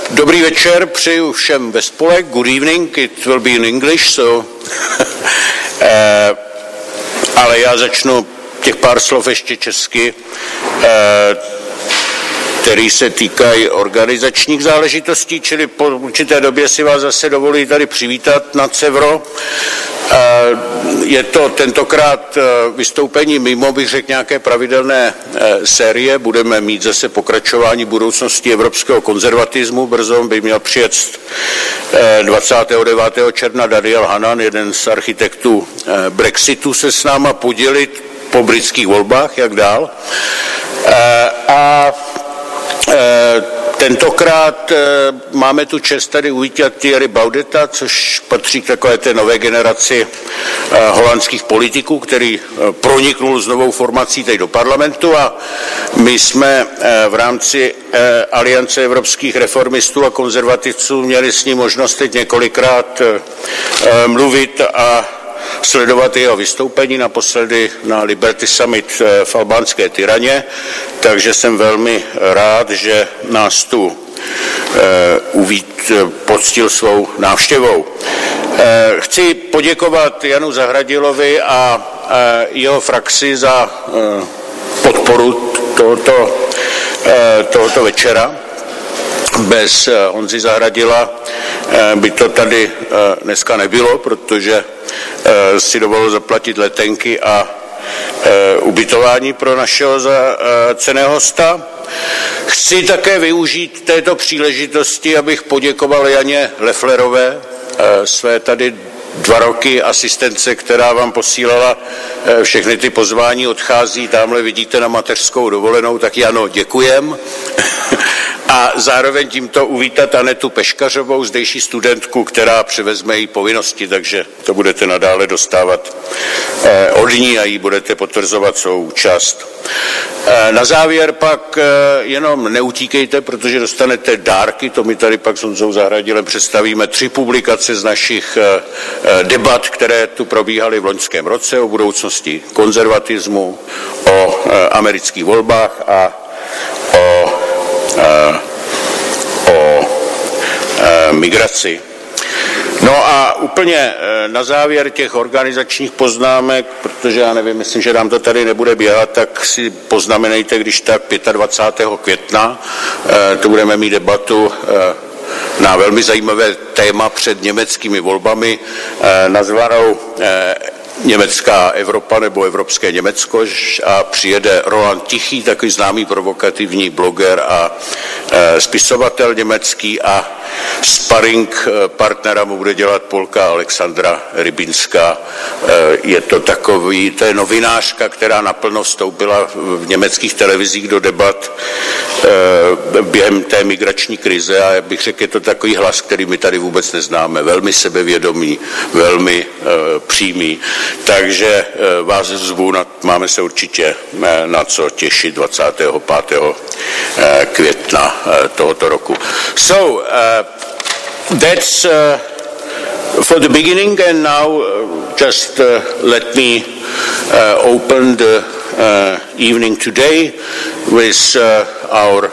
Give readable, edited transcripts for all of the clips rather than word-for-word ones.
Dobrý večer, přeju všem ve spolek. Good evening, it will be in English, so ale já začnu těch pár slov ještě česky, který se týkají organizačních záležitostí, čili po určité době si vás zase dovoluji tady přivítat na Cevro. Je to tentokrát vystoupení mimo, bych řekl, nějaké pravidelné série. Budeme mít zase pokračování budoucnosti evropského konzervatismu. Brzo by měl přijet 29. června Daniel Hannan, jeden z architektů Brexitu, se s náma podělit po britských volbách, jak dál. Tentokrát máme tu čest tady uvítat Thierry Baudeta, což patří k takové té nové generaci holandských politiků, který proniknul s novou formací tady do parlamentu, a my jsme v rámci Aliance evropských reformistů a konzervativců měli s ním možnost teď několikrát mluvit a sledovat jeho vystoupení, naposledy na Liberty Summit v albánské Tiraně, takže jsem velmi rád, že nás tu poctil svou návštěvou. Chci poděkovat Janu Zahradilovi a jeho frakci za podporu tohoto večera. Bez Honzy Zahradila by to tady dneska nebylo, protože si dovolil zaplatit letenky a ubytování pro našeho cenného hosta. Chci také využít této příležitosti, abych poděkoval Janě Lefflerové, své tady 2 roky asistence, která vám posílala všechny ty pozvání, odchází, tamhle vidíte na mateřskou dovolenou, tak Jano, děkujem. A zároveň tímto uvítat Anetu Peškařovou, zdejší studentku, která převezme její povinnosti, takže to budete nadále dostávat od ní a jí budete potvrzovat svou účast. Na závěr pak jenom neutíkejte, protože dostanete dárky, to my tady pak s Honzou Zahradilem představíme 3 publikace z našich debat, které tu probíhaly v loňském roce o budoucnosti konzervatismu, o amerických volbách a o migraci. No a úplně na závěr těch organizačních poznámek, protože já nevím, myslím, že nám to tady nebude běhat, tak si poznamenejte, když tak 25. května, to budeme mít debatu na velmi zajímavé téma před německými volbami, nazvanou Německá Evropa nebo Evropské Německo, a přijede Roland Tichý, takový známý provokativní bloger a spisovatel německý, a sparring partnera mu bude dělat Polka Alexandra Rybinská. Je to je novinářka, která naplno vstoupila v německých televizích do debat během té migrační krize, a bych řekl, je to takový hlas, který my tady vůbec neznáme, velmi sebevědomý, velmi přímý. Takže vás zvu, máme se určitě na co těšit 25. května tohoto roku. So, that's for the beginning, and now just let me open the evening today with our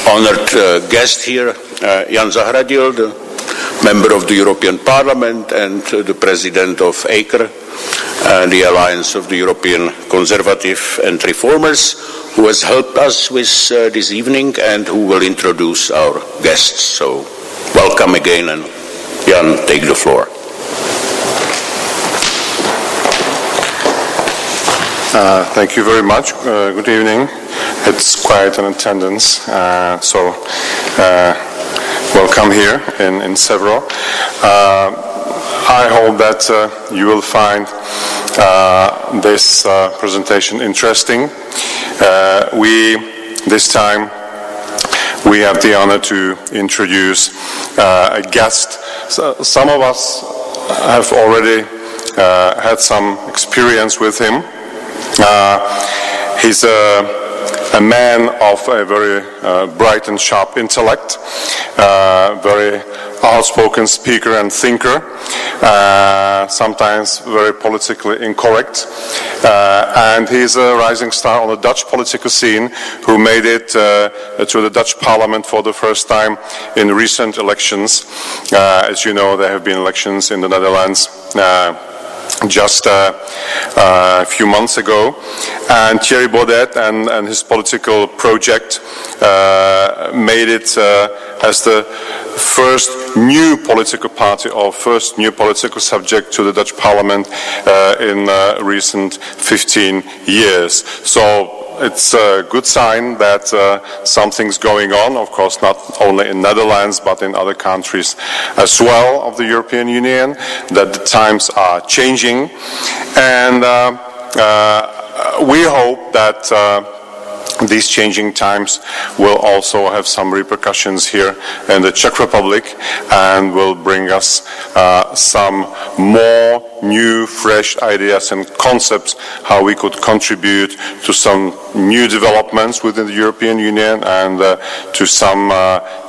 honored guest here, Jan Zahradil, the member of the European Parliament and the president of ACRE, the Alliance of the European Conservative and Reformers, who has helped us with this evening and who will introduce our guests. So welcome again, and Jan, take the floor. Thank you very much. Good evening. It's quite an attendance, so welcome here in Sevro. I hope that you will find this presentation interesting. This time we have the honor to introduce a guest. Some of us have already had some experience with him. He's a a man of a very bright and sharp intellect, very outspoken speaker and thinker, sometimes very politically incorrect, and he's a rising star on the Dutch political scene who made it to the Dutch parliament for the first time in recent elections. As you know, there have been elections in the Netherlands just a few months ago, and Thierry Baudet and his political project made it as the first new political party or first new political subject to the Dutch parliament in recent 15 years. So it's a good sign that something's going on, of course, not only in Netherlands, but in other countries as well of the European Union, that the times are changing. And we hope that these changing times will also have some repercussions here in the Czech Republic and will bring us some more new, fresh ideas and concepts how we could contribute to some new developments within the European Union and to some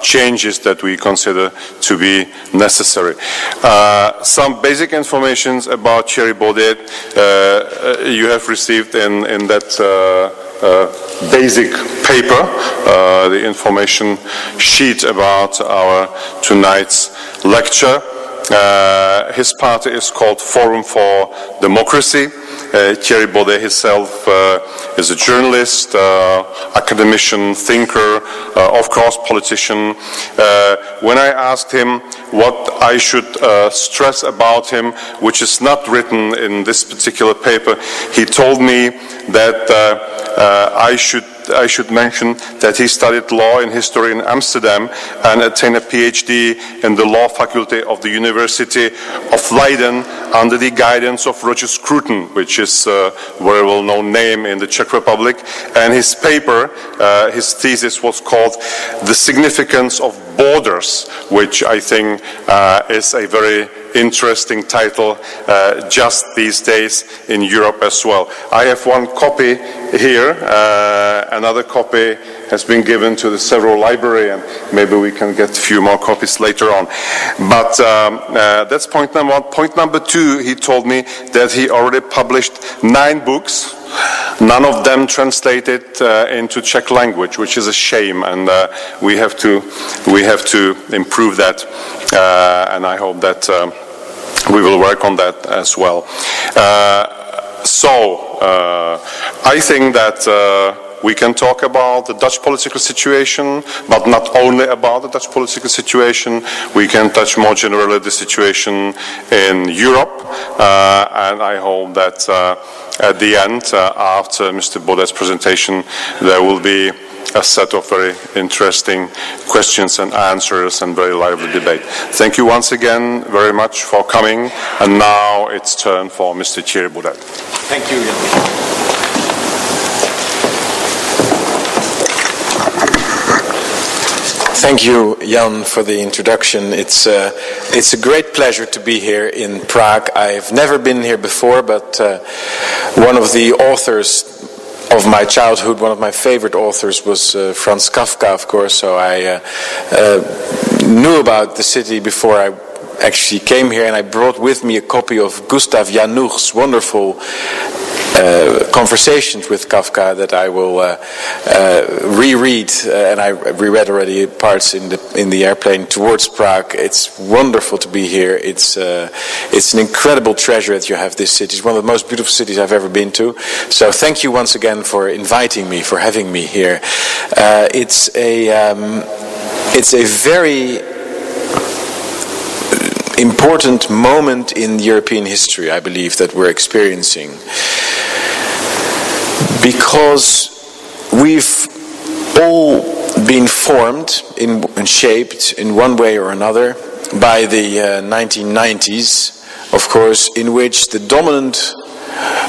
changes that we consider to be necessary. Some basic information about Thierry Baudet you have received in that basic paper, the information sheet about our tonight's lecture. His party is called Forum for Democracy. Thierry Baudet himself is a journalist, academician, thinker, of course politician. When I asked him what I should stress about him, which is not written in this particular paper, he told me that I should mention that he studied law and history in Amsterdam and attained a PhD in the law faculty of the University of Leiden under the guidance of Roger Scruton, which is a very well-known name in the Czech Republic. And his paper, his thesis was called The Significance of Borders, which I think is a very interesting title just these days in Europe as well. I have one copy here, another copy has been given to the several library, and maybe we can get a few more copies later on. But that's point number one. Point number two, he told me that he already published 9 books, none of them translated into Czech language, which is a shame, and we have to improve that, and I hope that we will work on that as well. I think that we can talk about the Dutch political situation, but not only about the Dutch political situation. We can touch more generally the situation in Europe, and I hope that at the end, after Mr. Baudet's presentation, there will be a set of very interesting questions and answers and very lively debate. Thank you once again very much for coming, and now it's turn for Mr. Thierry Baudet. Thank you, Jan. Thank you, Jan, for the introduction. It's a great pleasure to be here in Prague. I've never been here before, but one of the authors of my childhood, one of my favorite authors was Franz Kafka, of course, so I knew about the city before I actually came here, and I brought with me a copy of Gustav Janouch's wonderful conversations with Kafka that I will reread, and I reread already parts in the airplane towards Prague. It's wonderful to be here. It's an incredible treasure that you have this city. It's one of the most beautiful cities I've ever been to. So thank you once again for inviting me, for having me here. It's a very important moment in European history, I believe, that we're experiencing, because we've all been formed and shaped in one way or another by the 1990s, of course, in which the dominant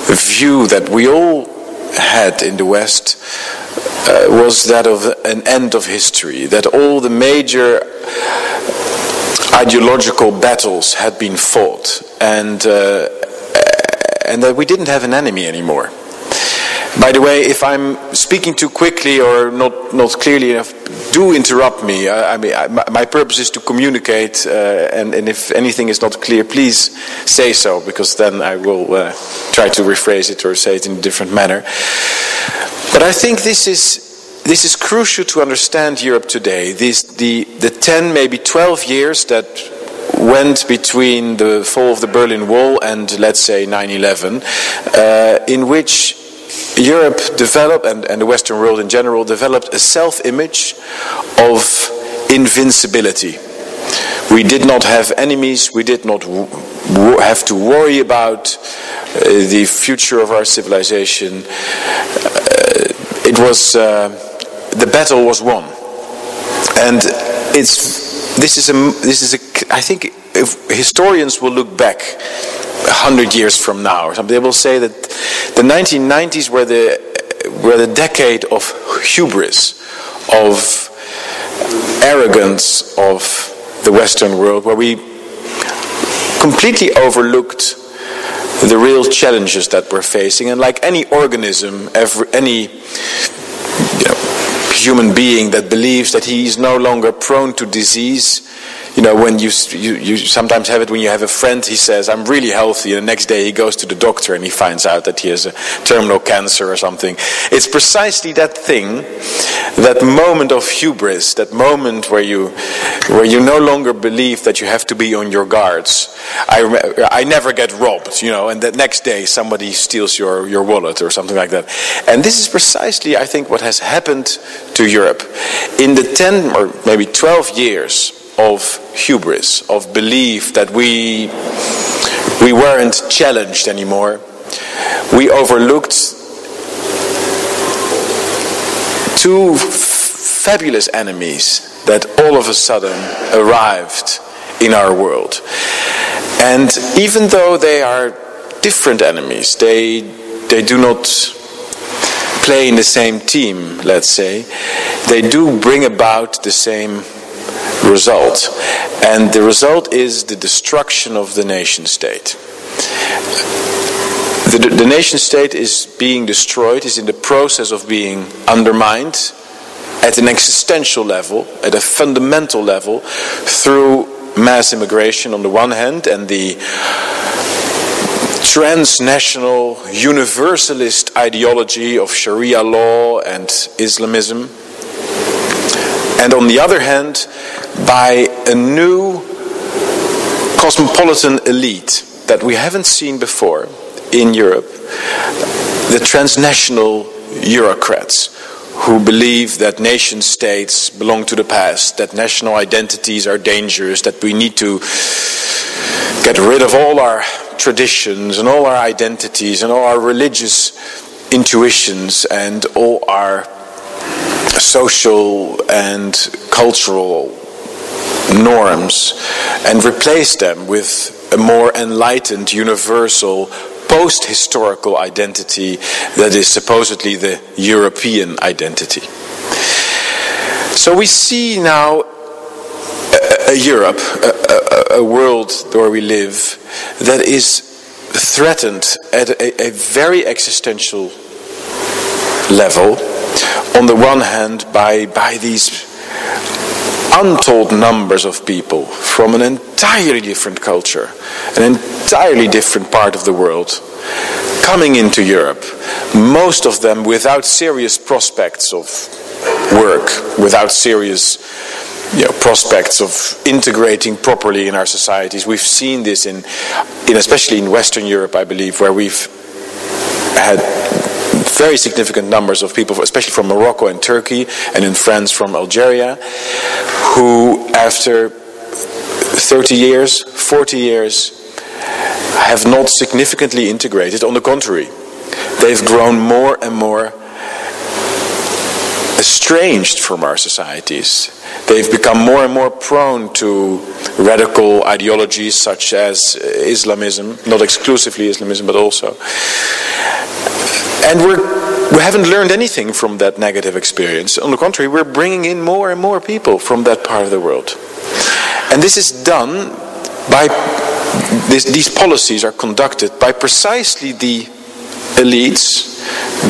view that we all had in the West was that of an end of history, that all the major ideological battles had been fought, and that we didn't have an enemy anymore. By the way, if I'm speaking too quickly or not clearly enough, do interrupt me. My purpose is to communicate, and if anything is not clear, please say so, because then I will try to rephrase it or say it in a different manner. But I think this is crucial to understand Europe today. The 10, maybe 12 years that went between the fall of the Berlin Wall and, let's say, 9/11, in which Europe developed, and the Western world in general, developed a self-image of invincibility. We did not have enemies, we did not have to worry about the future of our civilization. It was, the battle was won. And I think if historians will look back 100 years from now or something, they will say that the 1990s were the decade of hubris, of arrogance of the Western world, where we completely overlooked the real challenges that we're facing. And like any organism, any human being that believes that he is no longer prone to disease, when you sometimes have it when you have a friend, he says, I'm really healthy, and the next day he goes to the doctor and he finds out that he has a terminal cancer or something. It's precisely that thing, that moment of hubris, that moment where you no longer believe that you have to be on your guards. I never get robbed, and the next day somebody steals your wallet or something like that. And this is precisely, I think, what has happened to Europe. In the 10 or maybe 12 years of hubris, of belief that we weren't challenged anymore, we overlooked two fabulous enemies that all of a sudden arrived in our world. And even though they are different enemies, they do not play in the same team, let's say, they do bring about the same result. And the result is the destruction of the nation state. The nation state is being destroyed, is in the process of being undermined at an existential level, at a fundamental level, through mass immigration on the one hand and the transnational universalist ideology of Sharia law and Islamism, and on the other hand by a new cosmopolitan elite that we haven't seen before in Europe, the transnational Eurocrats who believe that nation states belong to the past, that national identities are dangerous, that we need to get rid of all our traditions and all our identities and all our religious intuitions and all our social and cultural norms, and replace them with a more enlightened, universal, post-historical identity that is supposedly the European identity. So we see now a Europe, a world where we live, that is threatened at a very existential level. On the one hand, by these untold numbers of people from an entirely different culture, an entirely different part of the world, coming into Europe, most of them without serious prospects of work, without serious prospects of integrating properly in our societies. We've seen this in especially in Western Europe, I believe, where we've had very significant numbers of people, especially from Morocco and Turkey, and in France from Algeria, who after 30 years, 40 years, have not significantly integrated. On the contrary, they've grown more and more estranged from our societies. They've become more and more prone to radical ideologies such as Islamism, not exclusively Islamism, but also. And we haven't learned anything from that negative experience. On the contrary, we're bringing in more and more people from that part of the world. And this is done by, these policies are conducted by precisely the elites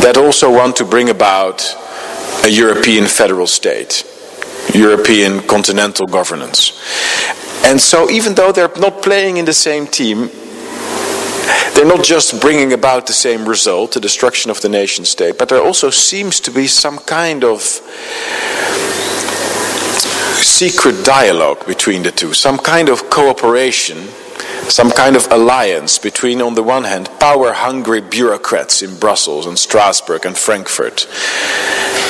that also want to bring about a European federal state, European continental governance. And so even though they're not playing in the same team, they're not just bringing about the same result, the destruction of the nation state, but there also seems to be some kind of secret dialogue between the two, some kind of cooperation, some kind of alliance between, on the one hand, power-hungry bureaucrats in Brussels and Strasbourg and Frankfurt,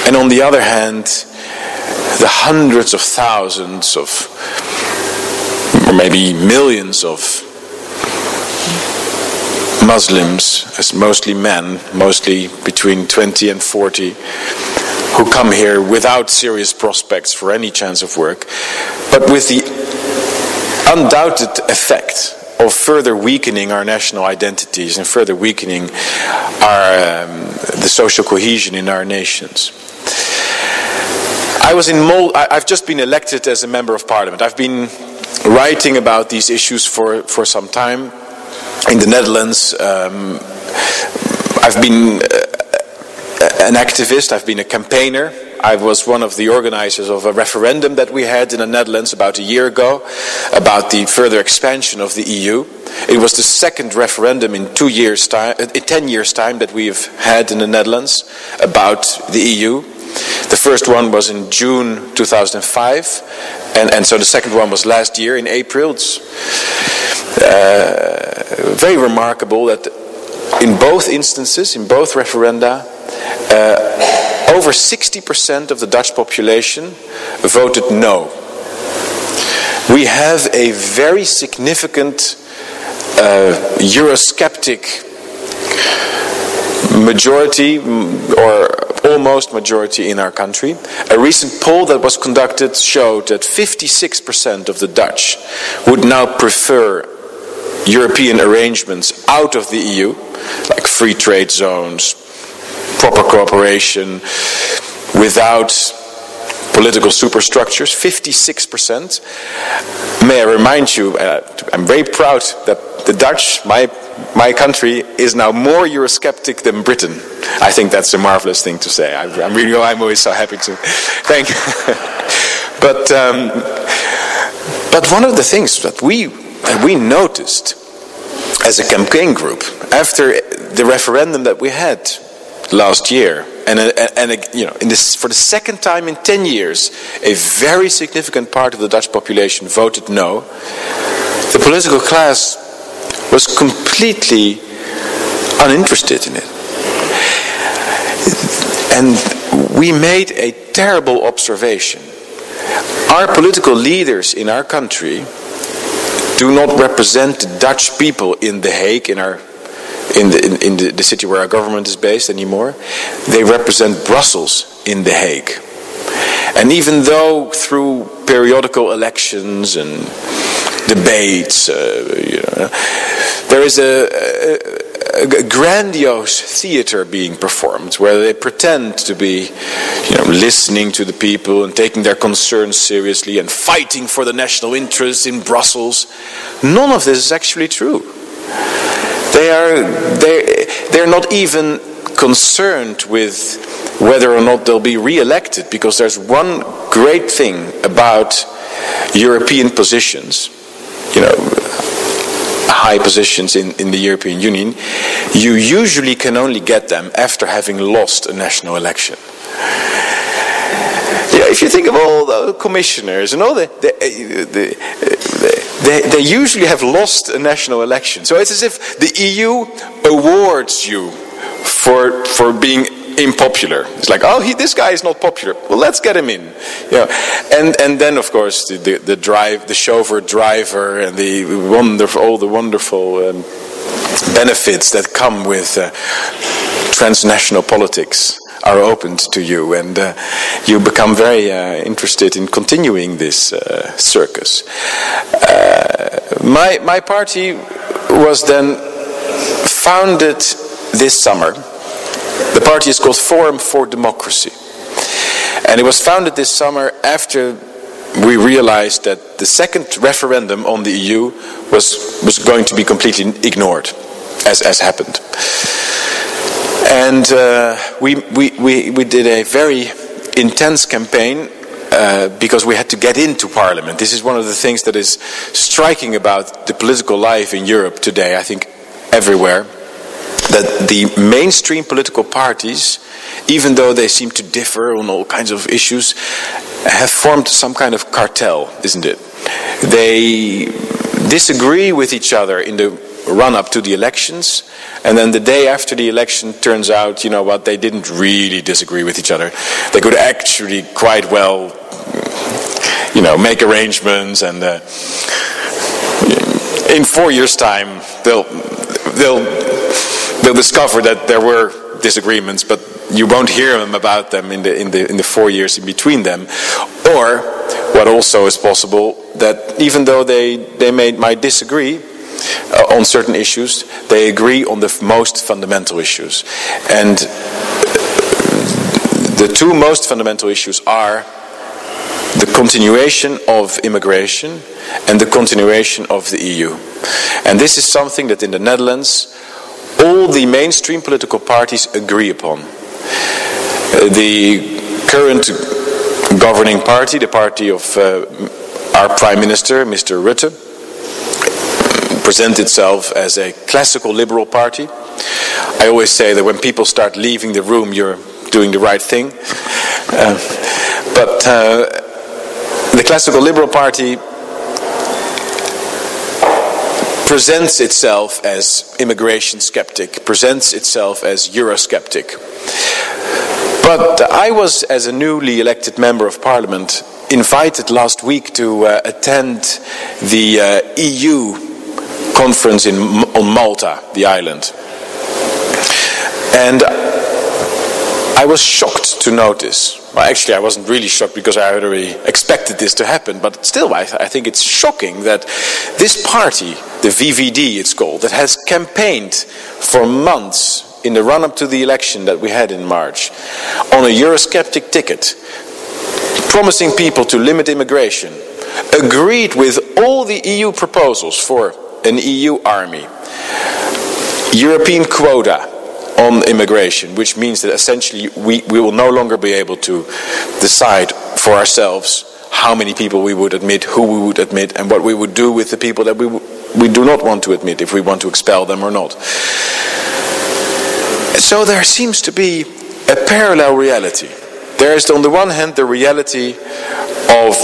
and on the other hand, the hundreds of thousands of, or maybe millions of Muslims, as mostly men, mostly between 20 and 40, who come here without serious prospects for any chance of work, but with the undoubted effect of further weakening our national identities and further weakening our the social cohesion in our nations. I've just been elected as a member of parliament. I've been writing about these issues for some time. In the Netherlands, I've been an activist, I've been a campaigner. I was one of the organizers of a referendum that we had in the Netherlands about a year ago about the further expansion of the EU. It was the second referendum in 10 years' time that we've had in the Netherlands about the EU. The first one was in June 2005, and so the second one was last year in April. It's very remarkable that in both instances, in both referenda, over 60% of the Dutch population voted no. We have a very significant Eurosceptic majority, or almost majority in our country. A recent poll that was conducted showed that 56% of the Dutch would now prefer European arrangements out of the EU, like free trade zones, proper cooperation, without political superstructures. 56%. May I remind you, I'm very proud that the Dutch, my country, is now more Eurosceptic than Britain. I think that's a marvelous thing to say. I'm always so happy to thank you. But one of the things that we noticed as a campaign group after the referendum that we had last year, and for the second time in 10 years, a very significant part of the Dutch population voted no. The political class was completely uninterested in it. And we made a terrible observation. Our political leaders in our country do not represent the Dutch people in The Hague, in the city where our government is based anymore. They represent Brussels in The Hague. And even though through periodical elections and debates, there is a grandiose theater being performed where they pretend to be, listening to the people and taking their concerns seriously and fighting for the national interests in Brussels. None of this is actually true. They're not even concerned with whether or not they'll be re-elected, because there's one great thing about European positions, high positions in the European Union. You usually can only get them after having lost a national election. If you think of all the commissioners and all they usually have lost a national election. So it's as if the EU awards you for being unpopular. It's like, this guy is not popular. Well, let's get him in. And then of course the chauffeur driver and all the wonderful benefits that come with transnational politics are opened to you, and you become very interested in continuing this circus. My party was then founded this summer. The party is called Forum for Democracy, and it was founded this summer after we realized that the second referendum on the EU was going to be completely ignored, as happened. And we did a very intense campaign because we had to get into Parliament. This is one of the things that is striking about the political life in Europe today, I think everywhere, that the mainstream political parties, even though they seem to differ on all kinds of issues, have formed some kind of cartel, isn't it? They disagree with each other in the run-up to the elections, and then the day after the election turns out, you know what, they didn't really disagree with each other. They could actually quite well, you know, make arrangements, and in 4 years' time they'll discover that there were disagreements, but you won't hear about them in the 4 years in between them. Or what also is possible, that even though they might disagree on certain issues, they agree on the most fundamental issues. And the two most fundamental issues are the continuation of immigration and the continuation of the EU. And this is something that in the Netherlands all the mainstream political parties agree upon. The current governing party, the party of our Prime Minister, Mr. Rutte, presents itself as a classical liberal party. I always say that when people start leaving the room, you're doing the right thing. But the classical liberal party presents itself as immigration skeptic, presents itself as Eurosceptic. But I was, as a newly elected member of Parliament, invited last week to attend the EU conference on Malta, the island. And I was shocked to notice, well, actually I wasn't really shocked because I already expected this to happen, but still I think it's shocking that this party, the VVD it's called, that has campaigned for months in the run-up to the election that we had in March on a Eurosceptic ticket, promising people to limit immigration, agreed with all the EU proposals for an EU army, European quota on immigration, which means that essentially we will no longer be able to decide for ourselves how many people we would admit, who we would admit, and what we would do with the people that we do not want to admit, if we want to expel them or not. So there seems to be a parallel reality. There is on the one hand the reality of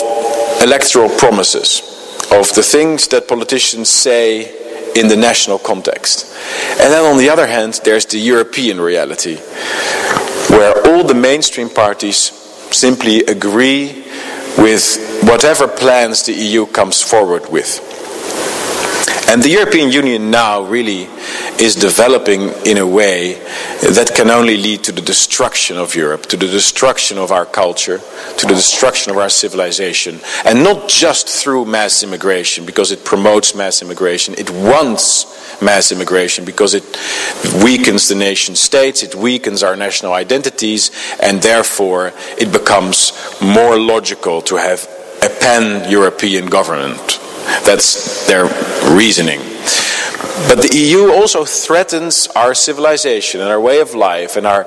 electoral promises, of the things that politicians say in the national context. And then on the other hand, there's the European reality, where all the mainstream parties simply agree with whatever plans the EU comes forward with. And the European Union now really is developing in a way that can only lead to the destruction of Europe, to the destruction of our culture, to the destruction of our civilization. And not just through mass immigration, because it promotes mass immigration. It wants mass immigration because it weakens the nation states, it weakens our national identities, and therefore it becomes more logical to have a pan-European government. That's their reasoning. But the EU also threatens our civilization and our way of life and our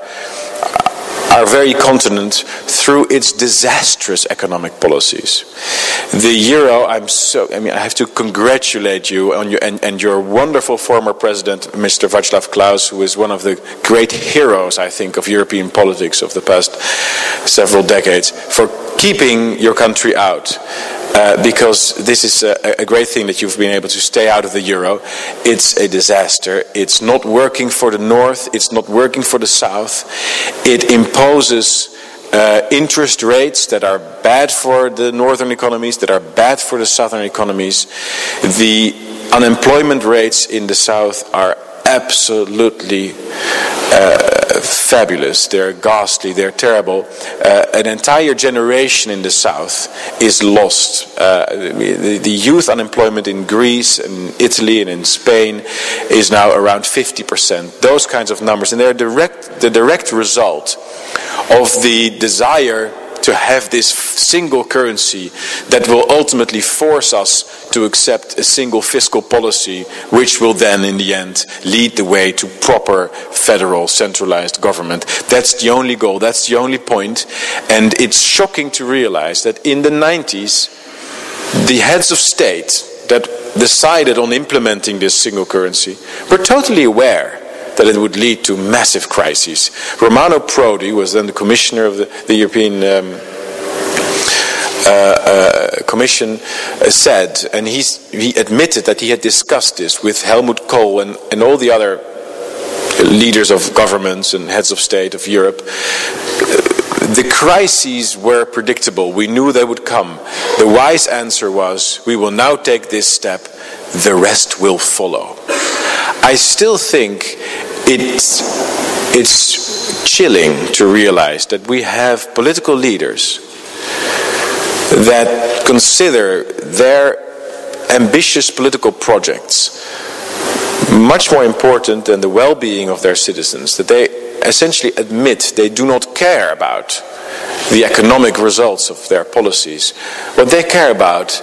very continent through its disastrous economic policies. The euro, I have to congratulate you on your wonderful former president, Mr. Václav Klaus, who is one of the great heroes, I think, of European politics of the past several decades, for keeping your country out. Because this is a great thing that you've been able to stay out of the euro. It's a disaster. It's not working for the north. It's not working for the south. It imposes interest rates that are bad for the northern economies, that are bad for the southern economies. The unemployment rates in the south are absolutely fabulous. They're ghastly, they're terrible. An entire generation in the south is lost. The youth unemployment in Greece and Italy and in Spain is now around 50%. Those kinds of numbers, and they're the direct result of the desire to have this single currency that will ultimately force us to accept a single fiscal policy, which will then in the end lead the way to proper federal centralized government. That's the only goal, that's the only point. And it's shocking to realize that in the 90s, the heads of state that decided on implementing this single currency were totally aware that it would lead to massive crises. Romano Prodi was then the commissioner of the European Commission, said, and he admitted that he had discussed this with Helmut Kohl and all the other leaders of governments and heads of state of Europe. The crises were predictable. We knew they would come. The wise answer was, we will now take this step, the rest will follow. I still think it's chilling to realize that we have political leaders that consider their ambitious political projects much more important than the well-being of their citizens, that they essentially admit they do not care about the economic results of their policies. What they care about,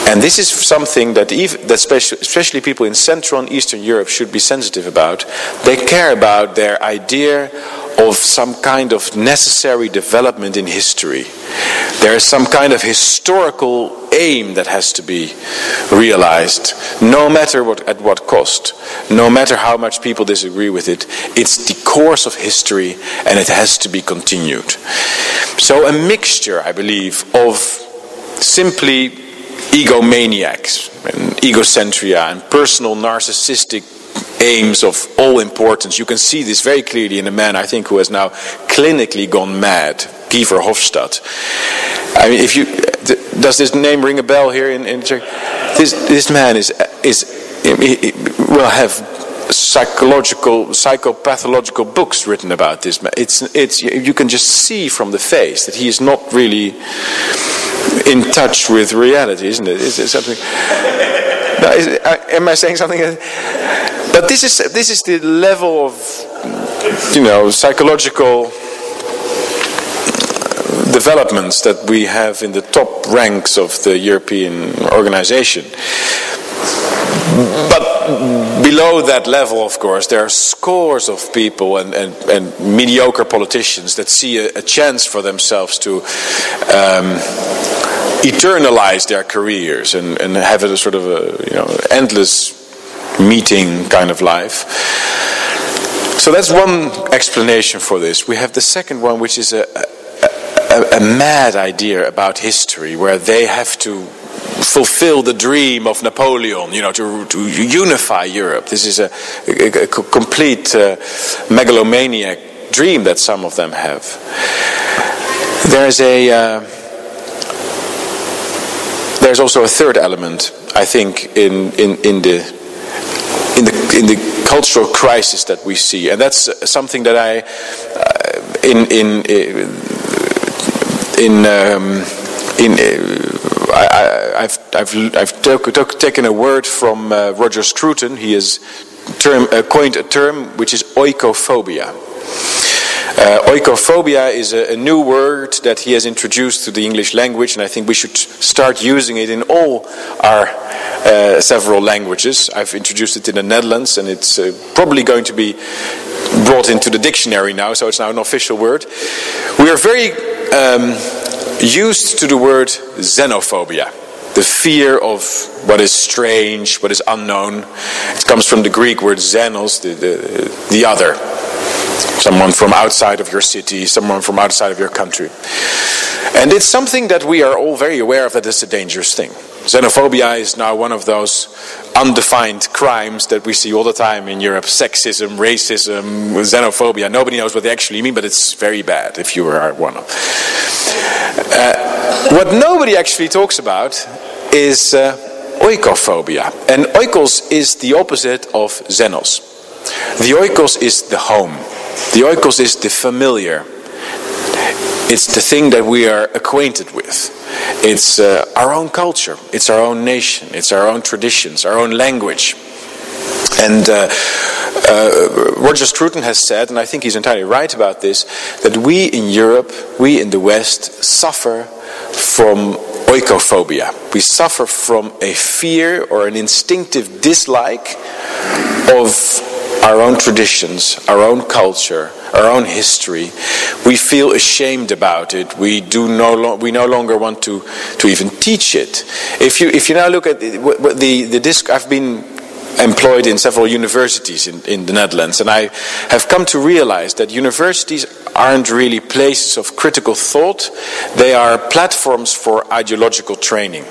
and this is something that especially people in Central and Eastern Europe should be sensitive about, they care about their idea of some kind of necessary development in history. There is some kind of historical aim that has to be realized, no matter at what cost, no matter how much people disagree with it. It's the course of history and it has to be continued. So a mixture, I believe, of simply egomaniacs and egocentria and personal narcissistic aims of all importance. You can see this very clearly in a man, I think, who has now clinically gone mad, Guy Verhofstadt. I mean, does this name ring a bell here in Czech? This man will have psychopathological books written about this man. It's you can just see from the face that he is not really in touch with reality, isn't it? Is it something? No, am I saying something? But this is the level of, psychological developments that we have in the top ranks of the European organization. But below that level, of course, there are scores of people and mediocre politicians that see a chance for themselves to eternalize their careers and have a sort of endless meeting kind of life. So that's one explanation for this. We have the second one, which is a mad idea about history, where they have to fulfill the dream of Napoleon, to unify Europe. This is a complete megalomaniac dream that some of them have. There's also a third element, I think, in the cultural crisis that we see, and that's something that I've taken a word from Roger Scruton. He has coined a term which is oikophobia. Oikophobia is a new word that he has introduced to the English language, and I think we should start using it in all our several languages. I've introduced it in the Netherlands, and it's probably going to be brought into the dictionary now, so it's now an official word. We are very used to the word xenophobia, the fear of what is strange, what is unknown. It comes from the Greek word xenos, the other. Someone from outside of your city, someone from outside of your country. And it's something that we are all very aware of, that it's a dangerous thing. Xenophobia is now one of those undefined crimes that we see all the time in Europe. Sexism, racism, xenophobia. Nobody knows what they actually mean, but it's very bad if you are one of them. What nobody actually talks about is oikophobia. And oikos is the opposite of xenos. The oikos is the home. The oikos is the familiar. It's the thing that we are acquainted with. It's our own culture. It's our own nation. It's our own traditions, our own language. And Roger Scruton has said, and I think he's entirely right about this, that we in Europe, we in the West, suffer from oikophobia. We suffer from a fear or an instinctive dislike of our own traditions, our own culture, our own history. We feel ashamed about it. We no longer want to even teach it. If you now look at the disc, I've been employed in several universities in the Netherlands, and I have come to realize that universities aren't really places of critical thought. They are platforms for ideological training.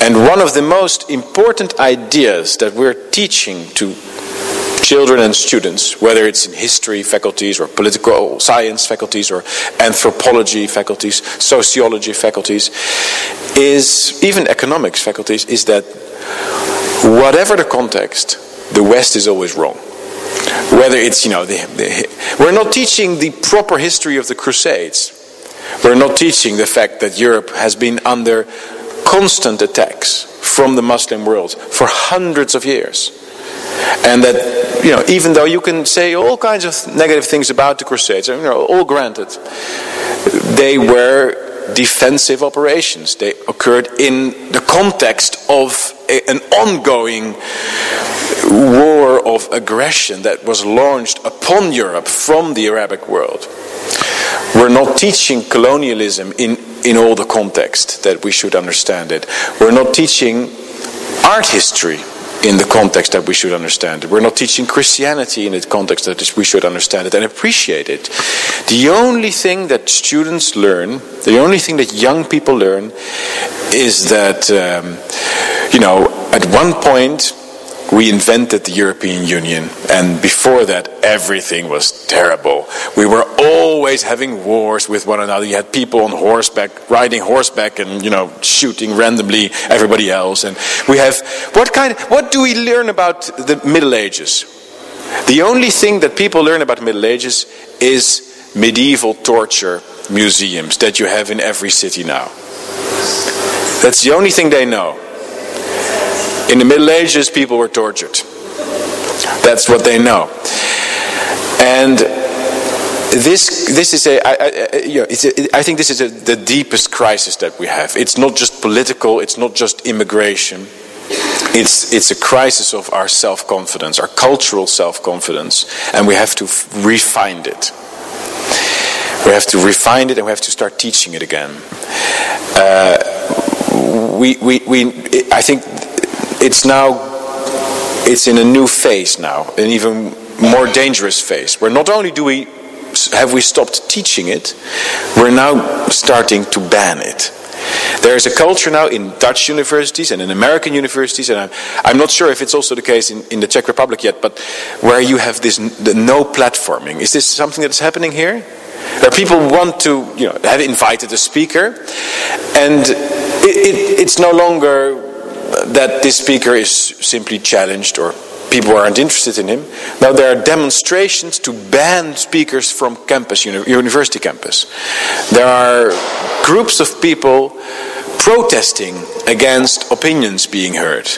And one of the most important ideas that we're teaching to children and students, whether it's in history faculties or political science faculties or anthropology faculties, sociology faculties, is even economics faculties, is that whatever the context, the West is always wrong. Whether it's, we're not teaching the proper history of the Crusades. We're not teaching the fact that Europe has been under constant attacks from the Muslim world for hundreds of years. And that, even though you can say all kinds of negative things about the Crusades, all granted, they were defensive operations. They occurred in the context of an ongoing war of aggression that was launched upon Europe from the Arabic world. We're not teaching colonialism in all the context that we should understand it. We're not teaching art history in the context that we should understand it. We're not teaching Christianity in the context that we should understand it and appreciate it. The only thing that students learn, the only thing that young people learn, is that, at one point we invented the European Union, and before that everything was terrible. We were always having wars with one another. You had people on horseback, riding horseback and, shooting randomly everybody else. And we have, what do we learn about the Middle Ages? The only thing that people learn about the Middle Ages is medieval torture museums that you have in every city now. That's the only thing they know. In the Middle Ages, people were tortured. That's what they know. And this is I think this is the deepest crisis that we have. It's not just political. It's not just immigration. It's a crisis of our self-confidence, our cultural self-confidence, and we have to refine it. We have to refine it, and we have to start teaching it again. I think it's in a new phase now, an even more dangerous phase, where not only have we stopped teaching it, we're now starting to ban it. There is a culture now in Dutch universities and in American universities, and I'm not sure if it's also the case in the Czech Republic yet, but where you have the no platforming. Is this something that's happening here? Where people want to, have invited a speaker, and it's no longer that this speaker is simply challenged or people aren't interested in him. Now there are demonstrations to ban speakers from campus, university campus. There are groups of people protesting against opinions being heard.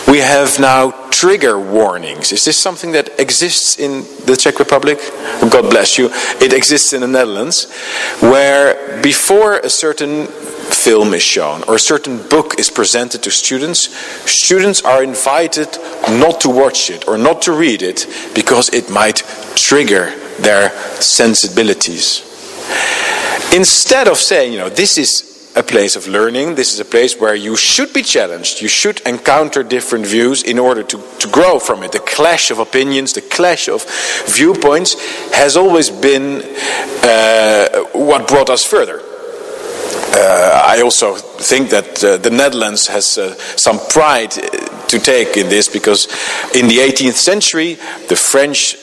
We have now trigger warnings. Is this something that exists in the Czech Republic? God bless you. It exists in the Netherlands, where before a certain film is shown or a certain book is presented to students, students are invited not to watch it or not to read it because it might trigger their sensibilities. Instead of saying, this is a place of learning, this is a place where you should be challenged, you should encounter different views in order to grow from it. The clash of opinions, the clash of viewpoints has always been what brought us further. I also think that the Netherlands has some pride to take in this, because in the 18th century the French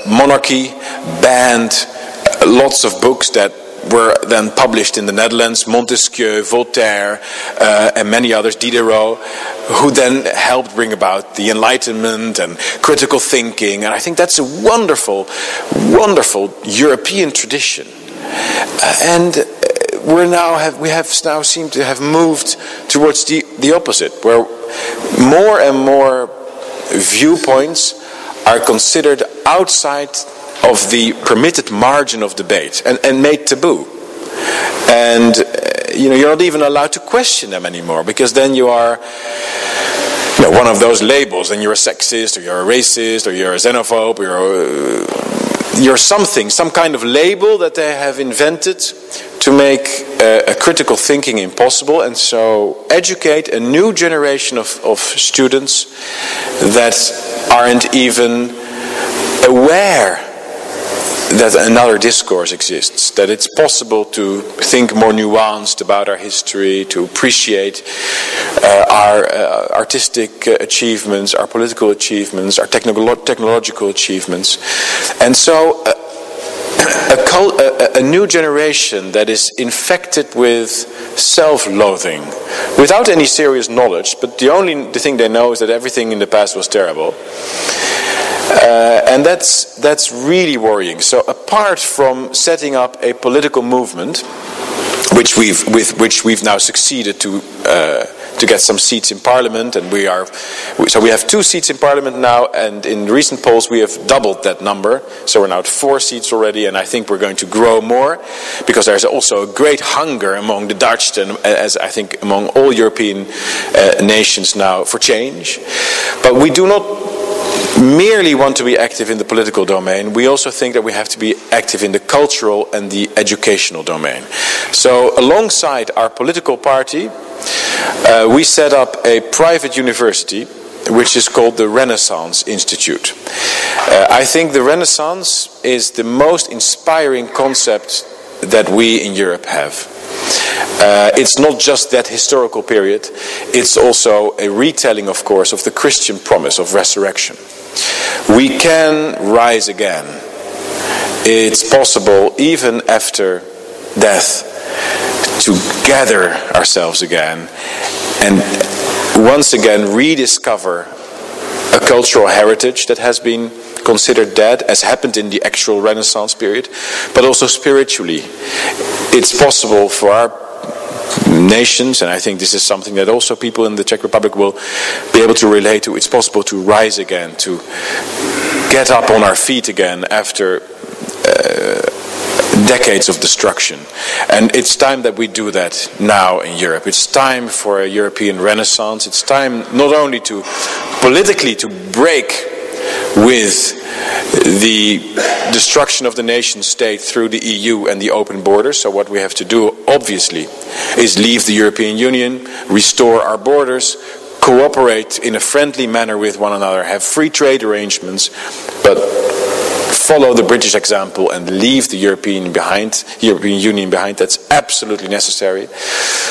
monarchy banned lots of books that were then published in the Netherlands, Montesquieu, Voltaire, and many others, Diderot, who then helped bring about the Enlightenment and critical thinking. And I think that's a wonderful, wonderful European tradition. And we now seem to have moved towards the opposite, where more and more viewpoints are considered outside of the permitted margin of debate and made taboo. And you're not even allowed to question them anymore, because then you are one of those labels, and you're a sexist, or you're a racist, or you're a xenophobe, you're something, some kind of label that they have invented to make a critical thinking impossible, and so educate a new generation of students that aren't even aware that another discourse exists, that it's possible to think more nuanced about our history, to appreciate our artistic achievements, our political achievements, our technological achievements. And so a new generation that is infected with self-loathing, without any serious knowledge, but the thing they know is that everything in the past was terrible. And that's really worrying. So apart from setting up a political movement, with which we've now succeeded to get some seats in Parliament, and we have 2 seats in Parliament now, and in recent polls we have doubled that number, so we're now at 4 seats already, and I think we're going to grow more, because there's also a great hunger among the Dutch, and as I think among all European nations now, for change. But we do not merely want to be active in the political domain. We also think that we have to be active in the cultural and the educational domain. So alongside our political party, we set up a private university which is called the Renaissance Institute. I think the Renaissance is the most inspiring concept that we in Europe have. It's not just that historical period, it's also a retelling, of course, of the Christian promise of resurrection. We can rise again. It's possible, even after death, to gather ourselves again and once again rediscover a cultural heritage that has been considered dead, as happened in the actual Renaissance period, but also spiritually. It's possible for our nations, and I think this is something that also people in the Czech Republic will be able to relate to, it's possible to rise again, to get up on our feet again after decades of destruction. And it's time that we do that now in Europe. It's time for a European Renaissance. It's time not only to politically to break with the destruction of the nation state through the EU and the open borders. So what we have to do, obviously, is leave the European Union, restore our borders, cooperate in a friendly manner with one another, have free trade arrangements, but follow the British example and leave the European Union behind. That's absolutely necessary.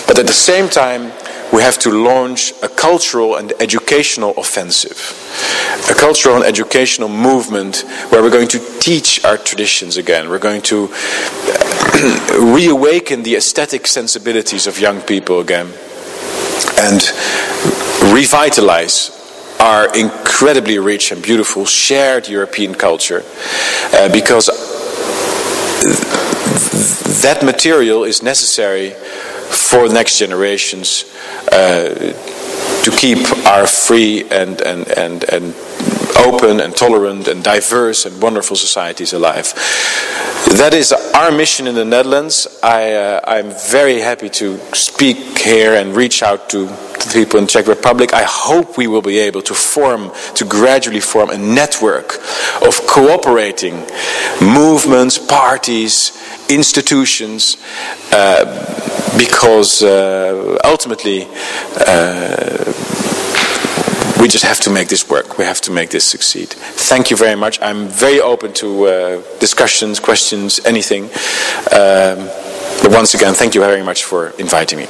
But at the same time, we have to launch a cultural and educational offensive. A cultural and educational movement where we're going to teach our traditions again. We're going to reawaken the aesthetic sensibilities of young people again. And revitalize our incredibly rich and beautiful shared European culture, because that material is necessary for the next generations to keep our free and open and tolerant and diverse and wonderful societies alive. That is our mission in the Netherlands. I'm very happy to speak here and reach out to the people in the Czech Republic. I hope we will be able to gradually form a network of cooperating movements, parties, institutions, because ultimately we just have to make this work. We have to make this succeed. Thank you very much. I'm very open to discussions, questions, anything. But once again, thank you very much for inviting me.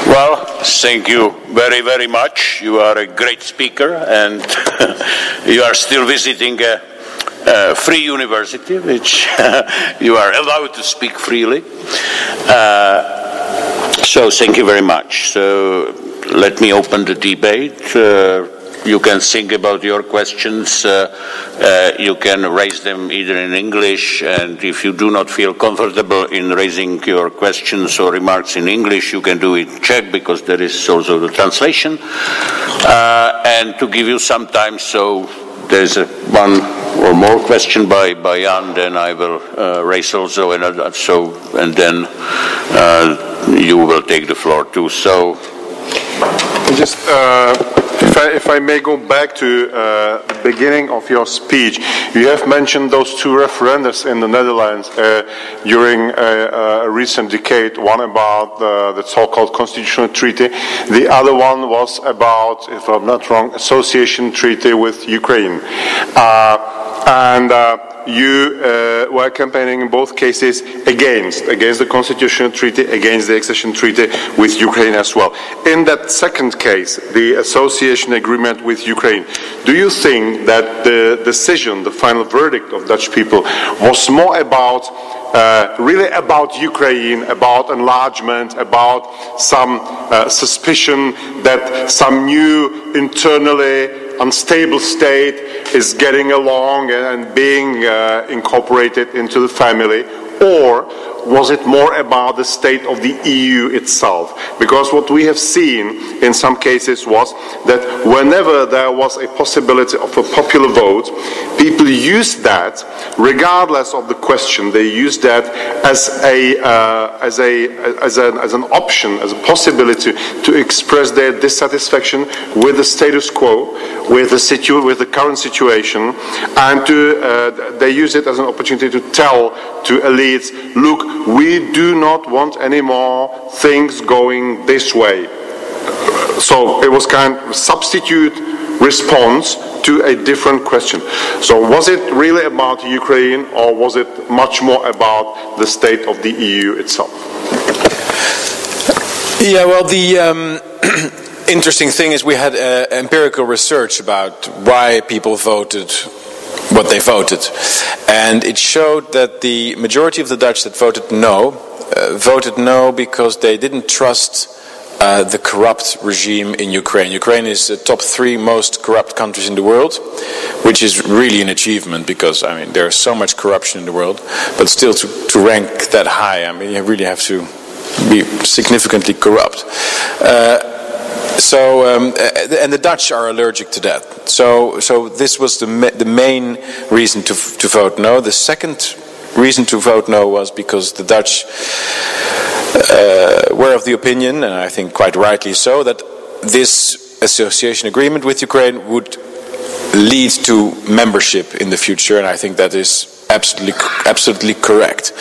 Well, thank you very, very much. You are a great speaker, and you are still visiting a free university, which you are allowed to speak freely. So thank you very much. So let me open the debate. you can think about your questions. You can raise them either in English, and if you do not feel comfortable in raising your questions or remarks in English, you can do it in Czech, because there is also the translation. And to give you some time, so there's one or more question by Jan, then I will raise also another, and then you will take the floor too. So, just if I may go back to the beginning of your speech, you have mentioned those two referendums in the Netherlands during a recent decade. One about the so-called constitutional treaty. The other one was about, if I'm not wrong, association treaty with Ukraine. You were campaigning in both cases against the constitutional treaty, against the accession treaty with Ukraine as well. In that second case, the association agreement with Ukraine, do you think that the decision, the final verdict of Dutch people was more about really about Ukraine, about enlargement, about some suspicion that some new internally unstable state is getting along and being incorporated into the family? Or was it more about the state of the EU itself? Because what we have seen in some cases was that whenever there was a possibility of a popular vote, people used that, regardless of the question, they used that as an option, as a possibility to express their dissatisfaction with the status quo, with the current situation, and they use it as an opportunity to tell to elites, look, we do not want any more things going this way. So it was kind of a substitute response to a different question. So was it really about Ukraine, or was it much more about the state of the EU itself? Yeah, well, the interesting thing is we had empirical research about why people voted what they voted, and it showed that the majority of the Dutch that voted no because they didn't trust the corrupt regime in Ukraine. Ukraine is the top 3 most corrupt countries in the world, which is really an achievement, because I mean there's so much corruption in the world, but still to rank that high, I mean you really have to be significantly corrupt. And the Dutch are allergic to that. So this was the main reason to vote no. The second reason to vote no was because the Dutch were of the opinion, and I think quite rightly so, that this association agreement with Ukraine would lead to membership in the future, and I think that is absolutely correct.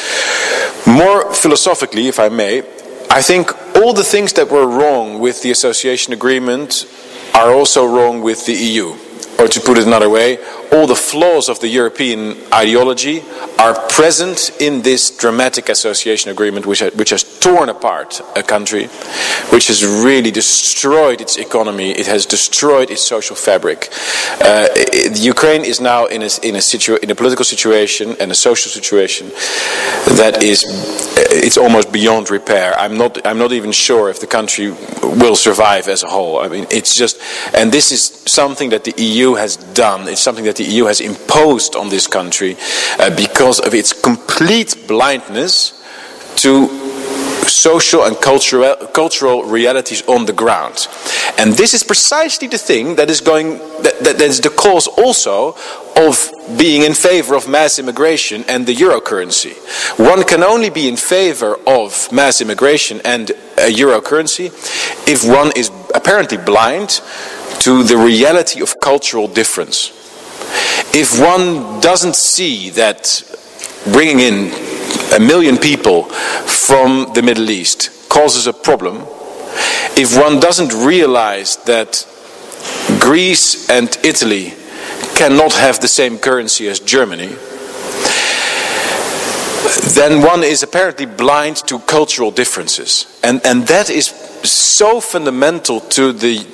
More philosophically, if I may, I think all the things that were wrong with the association agreement are also wrong with the EU. Or to put it another way, all the flaws of the European ideology are present in this dramatic association agreement, which has torn apart a country, which has really destroyed its economy, it has destroyed its social fabric. Ukraine is now in a political situation and a social situation that it's almost beyond repair. I'm not even sure if the country will survive as a whole. I mean, it's just, and this is something that the EU has done. It's something that the EU has imposed on this country because of its complete blindness to social and cultural realities on the ground. And this is precisely the thing that is the cause also of being in favor of mass immigration and the euro currency. One can only be in favor of mass immigration and a euro currency if one is apparently blind to the reality of cultural difference. If one doesn't see that bringing in 1 million people from the Middle East causes a problem, if one doesn't realize that Greece and Italy cannot have the same currency as Germany, then one is apparently blind to cultural differences. And that is so fundamental to the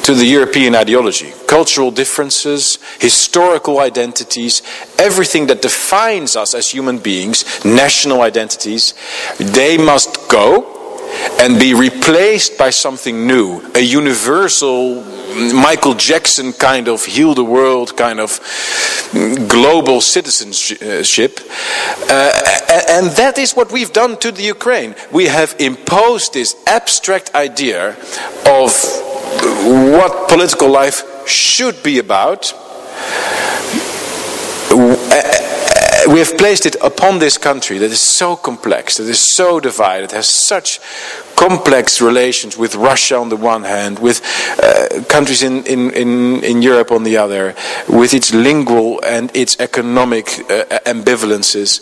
European ideology. Cultural differences, historical identities, everything that defines us as human beings, national identities, they must go and be replaced by something new, a universal Michael Jackson kind of heal the world kind of global citizenship. And that is what we've done to the Ukraine. We have imposed this abstract idea of what political life should be about. We have placed it upon this country that is so complex, that is so divided, has such complex relations with Russia on the one hand, with countries in Europe on the other, with its lingual and its economic ambivalences.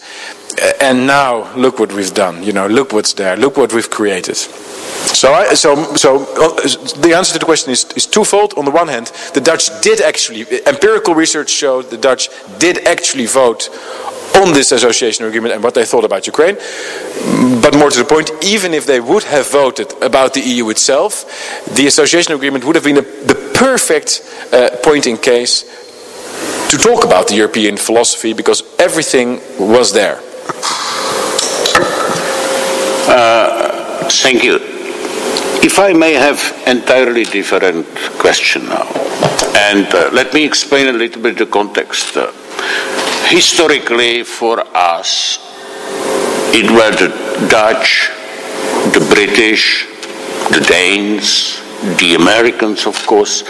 And now, look what we've done. You know, look what's there. Look what we've created. So the answer to the question is twofold. On the one hand, the Dutch did actually, empirical research showed the Dutch did actually vote on this association agreement and what they thought about Ukraine. But more to the point, even if they would have voted about the EU itself, the association agreement would have been the perfect point in case to talk about the European philosophy, because everything was there. Thank you. If I may have entirely different question now, and let me explain a little bit the context. Historically, for us, it were the Dutch, the British, the Danes, the Americans, of course,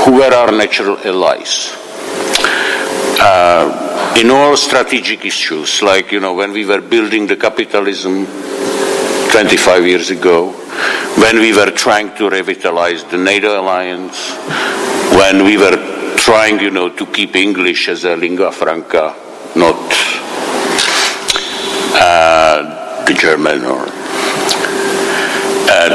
who were our natural allies. In all strategic issues, like, you know, when we were building the capitalism 25 years ago, when we were trying to revitalize the NATO alliance, when we were trying, you know, to keep English as a lingua franca, not the German or...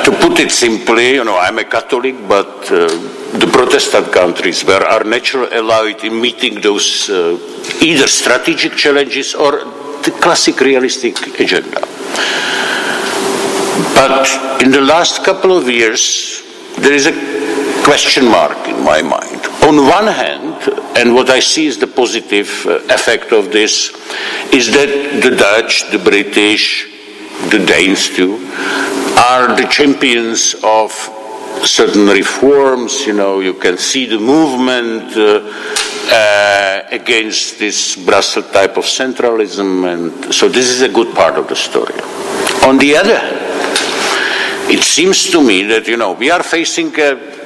to put it simply, you know, I'm a Catholic, but the Protestant countries were our natural ally in meeting those either strategic challenges or the classic realistic agenda. But in the last couple of years, there is a question mark in my mind. On one hand, and what I see is the positive effect of this, is that the Dutch, the British, the Danes too, are the champions of certain reforms. You know, you can see the movement against this Brussels type of centralism, and so this is a good part of the story. On the other hand, it seems to me that, you know, we are facing,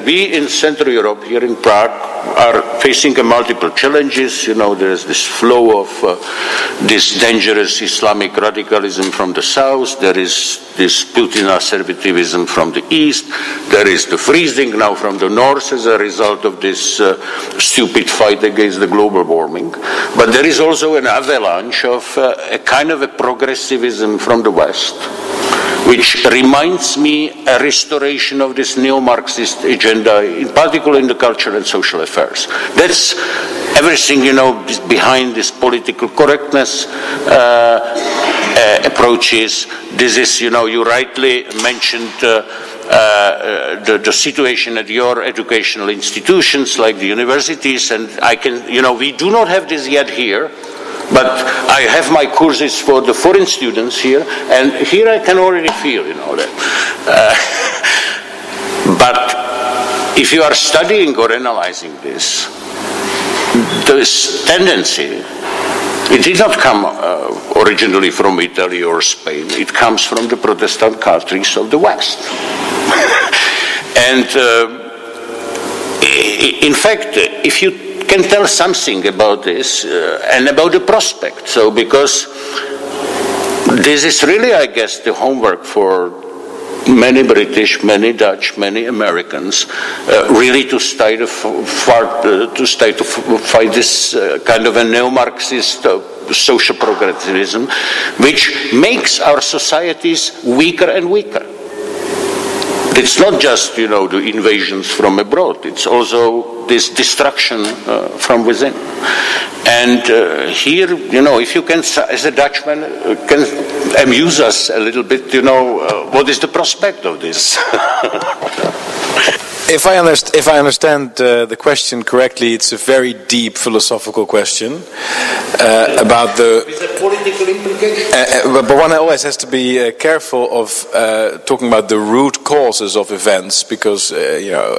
we in Central Europe, here in Prague, are facing multiple challenges. You know, there is this flow of this dangerous Islamic radicalism from the south. There is this Putin assertivism from the east. There is the freezing now from the north as a result of this stupid fight against the global warming. But there is also an avalanche of a kind of a progressivism from the west, which reminds me a restoration of this neo-Marxist agenda, in particular in the cultural and social affairs. That's everything, you know, behind this political correctness approaches. This is, you know, you rightly mentioned the situation at your educational institutions like the universities, and I can, you know, we do not have this yet here. But I have my courses for the foreign students here, and here I can already feel, you know, that. But if you are studying or analyzing this tendency, it did not come originally from Italy or Spain. It comes from the Protestant countries of the West. And in fact, if you can tell something about this and about the prospect. So, because this is really, I guess, the homework for many British, many Dutch, many Americans, really to start to fight this kind of a neo-Marxist social progressivism, which makes our societies weaker and weaker. It's not just, you know, the invasions from abroad. It's also this destruction from within. And here, you know, if you can, as a Dutchman, can amuse us a little bit, you know, what is the prospect of this? If I understand the question correctly, it's a very deep philosophical question about the. Is there political implication? But one always has to be careful of talking about the root causes of events, because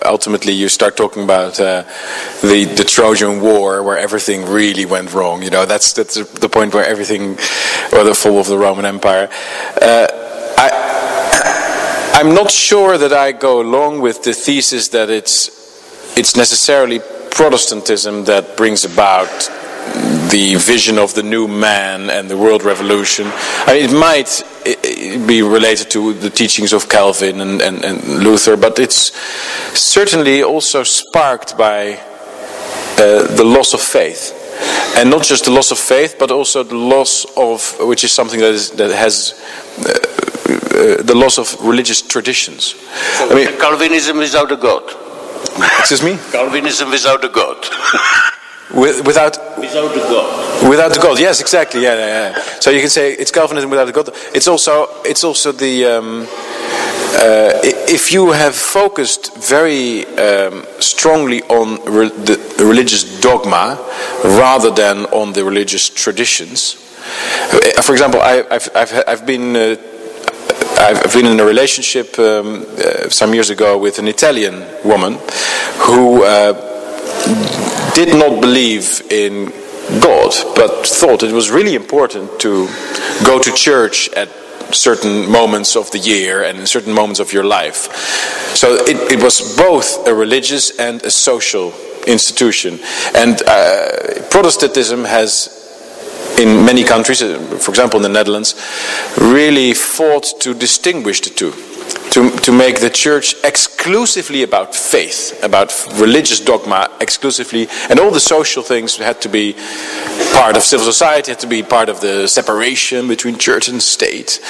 ultimately you start talking about the Trojan War, where everything really went wrong. That's the point where everything, or the fall of the Roman Empire. I'm not sure that I go along with the thesis that it's necessarily Protestantism that brings about the vision of the new man and the world revolution. It might be related to the teachings of Calvin and Luther, but it's certainly also sparked by the loss of faith. And not just the loss of faith, but also the loss of, which is something that has the loss of religious traditions. So Calvinism without a God. Excuse me? Calvinism without a God. Without a God. Without the God, yes, exactly. Yeah. So you can say it's Calvinism without a God. It's also the if you have focused very strongly on the religious dogma rather than on the religious traditions. For example, I've been in a relationship some years ago with an Italian woman who did not believe in God, but thought it was really important to go to church at certain moments of the year and in certain moments of your life. So it was both a religious and a social institution. And Protestantism has, in many countries, for example in the Netherlands, really fought to distinguish the two. To make the church exclusively about faith, about religious dogma exclusively, and all the social things had to be part of civil society, had to be part of the separation between church and state,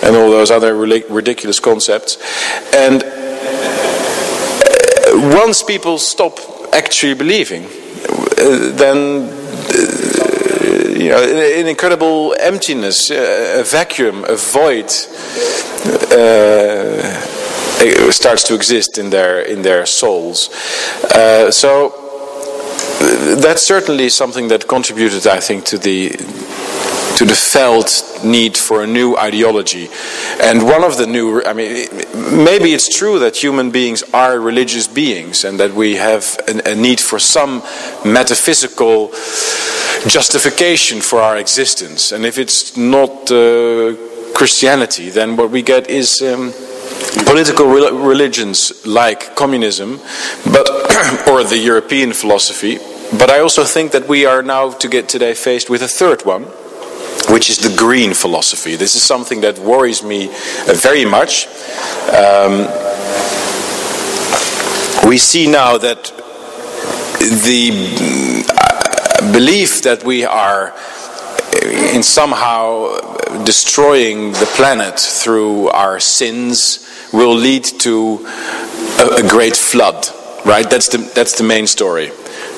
and all those other ridiculous concepts. And once people stop actually believing, then an incredible emptiness, a vacuum, a void starts to exist in their souls. So that's certainly something that contributed, I think, to the felt need for a new ideology. And one of the new, maybe it's true that human beings are religious beings and that we have a need for some metaphysical justification for our existence. And if it's not Christianity, then what we get is political religions like communism, or the European philosophy. But I also think that we are now today faced with a third one, which is the green philosophy. This is something that worries me very much. We see now that the belief that we are in somehow destroying the planet through our sins will lead to a great flood, right? That's the main story.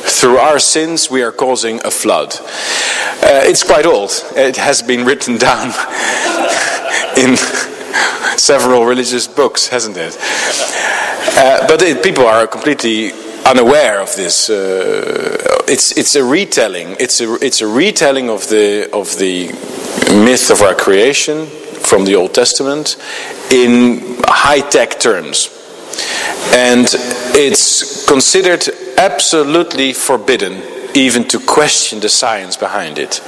Through our sins we are causing a flood. It's quite old. It has been written down in several religious books, hasn't it? But people are completely unaware of this. It's a retelling. It's a retelling of the myth of our creation from the Old Testament in high-tech terms, and it's considered absolutely forbidden even to question the science behind it.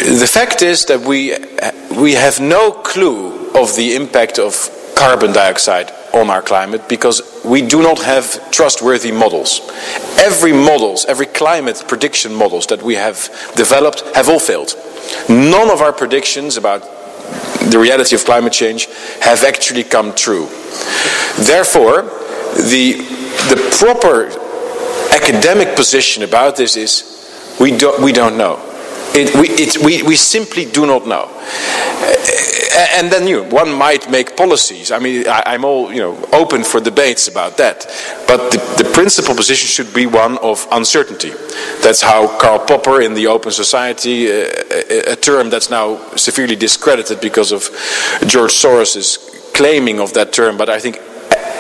The fact is that we have no clue of the impact of carbon dioxide on our climate because we do not have trustworthy models. Every climate prediction models that we have developed have all failed. None of our predictions about the reality of climate change have actually come true. Therefore, the proper academic position about this is we don't know. We simply do not know. And then one might make policies. I'm all open for debates about that. But the principal position should be one of uncertainty. That's how Karl Popper in the Open Society, a term that's now severely discredited because of George Soros's claiming of that term. But I think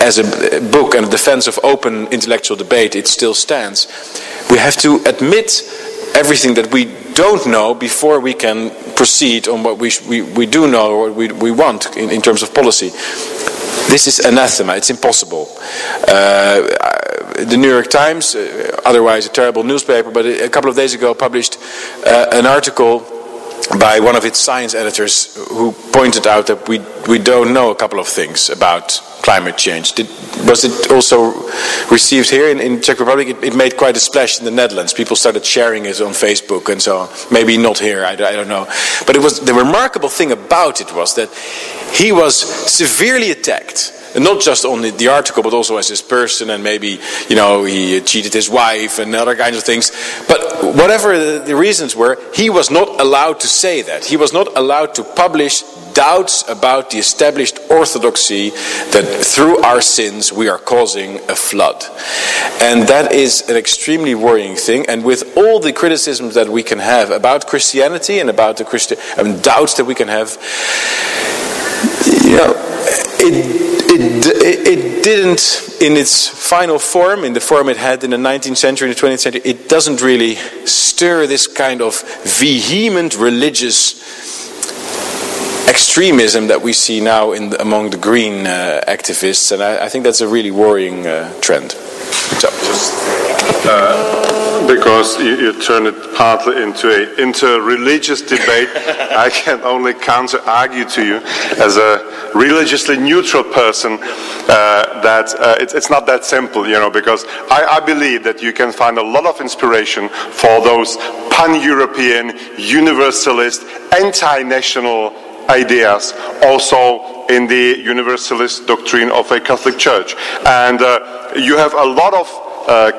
as a book and a defense of open intellectual debate, it still stands. We have to admit everything that we don't know before we can proceed on what we do know or what we want in terms of policy. This is anathema. It's impossible. The New York Times, otherwise a terrible newspaper, but a couple of days ago published an article by one of its science editors who pointed out that we don't know a couple of things about climate change. Was it also received here in Czech Republic? It made quite a splash in the Netherlands. People started sharing it on Facebook and so on. Maybe not here, I don't know. But it was the remarkable thing about it was that he was severely attacked. And not just on the article, but also as his person, and maybe, he cheated his wife and other kinds of things. But whatever the reasons were, he was not allowed to say that. He was not allowed to publish doubts about the established orthodoxy that through our sins we are causing a flood. And that is an extremely worrying thing. And with all the criticisms that we can have about Christianity and about the doubts that we can have, it didn't, in its final form, in the form it had in the 19th century, in the 20th century, it doesn't really stir this kind of vehement religious extremism that we see now among the green activists, and I think that's a really worrying trend. So. Because you turn it partly into an inter-religious debate, I can only counter-argue to you as a religiously neutral person that it's not that simple, because I believe that you can find a lot of inspiration for those pan-European, universalist, anti-national ideas also in the universalist doctrine of a Catholic Church. And you have a lot of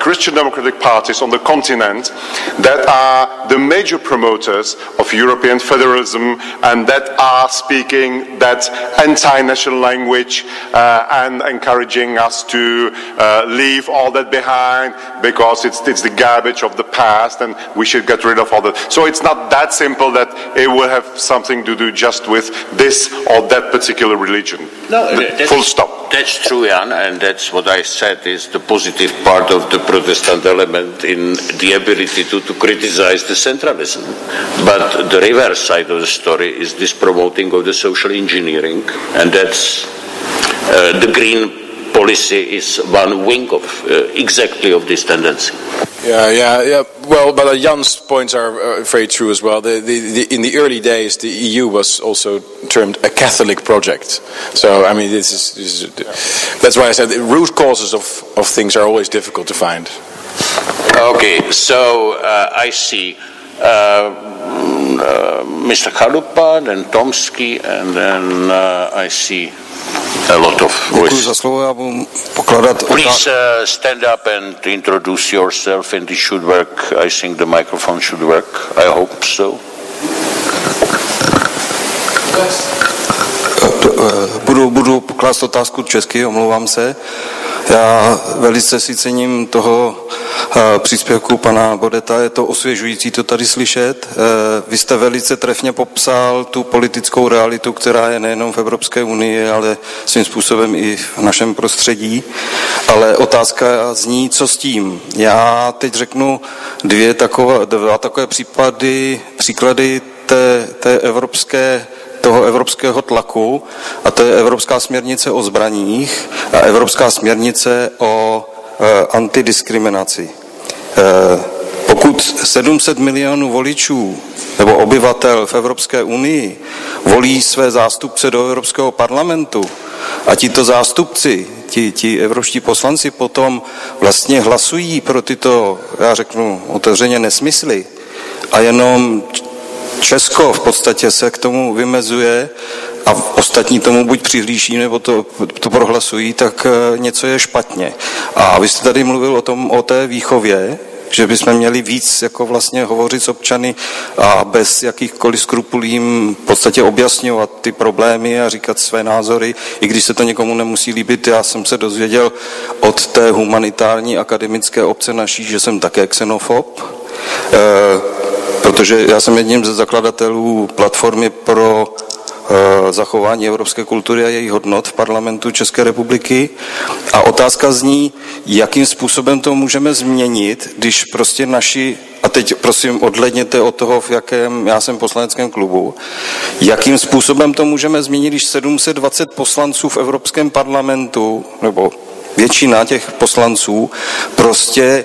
Christian democratic parties on the continent that are the major promoters of European federalism and that are speaking that anti-national language and encouraging us to leave all that behind because it's the garbage of the past and we should get rid of all that. So it's not that simple that it will have something to do just with this or that particular religion. No, full stop. That's true, Jan, and that's what I said is the positive part of the Protestant element in the ability to criticize the centralism. But the reverse side of the story is this promoting of the social engineering, and that's the green policy is one wing of exactly of this tendency. Yeah. Well, but Jan's points are very true as well. In the early days, the EU was also termed a Catholic project. So, I mean, that's why I said the root causes of things are always difficult to find. Okay, so I see Mr. Chalupa, then Tomsky, and then I see a lot of voices. Please stand up and introduce yourself, and it should work. I think the microphone should work. I hope so. Budu pokládat otázku česky, omlouvám se. Já velice si cením toho příspěvku pana Baudeta, je to osvěžující to tady slyšet. Vy jste velice trefně popsal tu politickou realitu, která je nejenom v Evropské unii, ale svým způsobem i v našem prostředí. Ale otázka zní, co s tím. Já teď řeknu dva takové příklady toho evropského tlaku, a to je Evropská směrnice o zbraních a Evropská směrnice o antidiskriminaci. Pokud 700 milionů voličů nebo obyvatel v Evropské unii volí své zástupce do Evropského parlamentu a tito zástupci, ti evropští poslanci potom vlastně hlasují pro tyto, já řeknu otevřeně, nesmysly a jenom Česko v podstatě se k tomu vymezuje a ostatní tomu buď přihlíží, nebo to prohlasují, tak něco je špatně. A vy jste tady mluvil o té výchově, že bychom měli víc jako vlastně hovořit s občany a bez jakýchkoliv skrupulí jim v podstatě objasňovat ty problémy a říkat své názory, i když se to někomu nemusí líbit. Já jsem se dozvěděl od té humanitární akademické obce naší, že jsem také xenofob, protože já jsem jedním ze zakladatelů platformy pro zachování evropské kultury a jejich hodnot v parlamentu České republiky. A otázka zní, jakým způsobem to můžeme změnit, když prostě naši, a teď prosím odhlédněte od toho, v jakém já jsem poslaneckém klubu, jakým způsobem to můžeme změnit, když 720 poslanců v Evropském parlamentu, nebo většina těch poslanců, prostě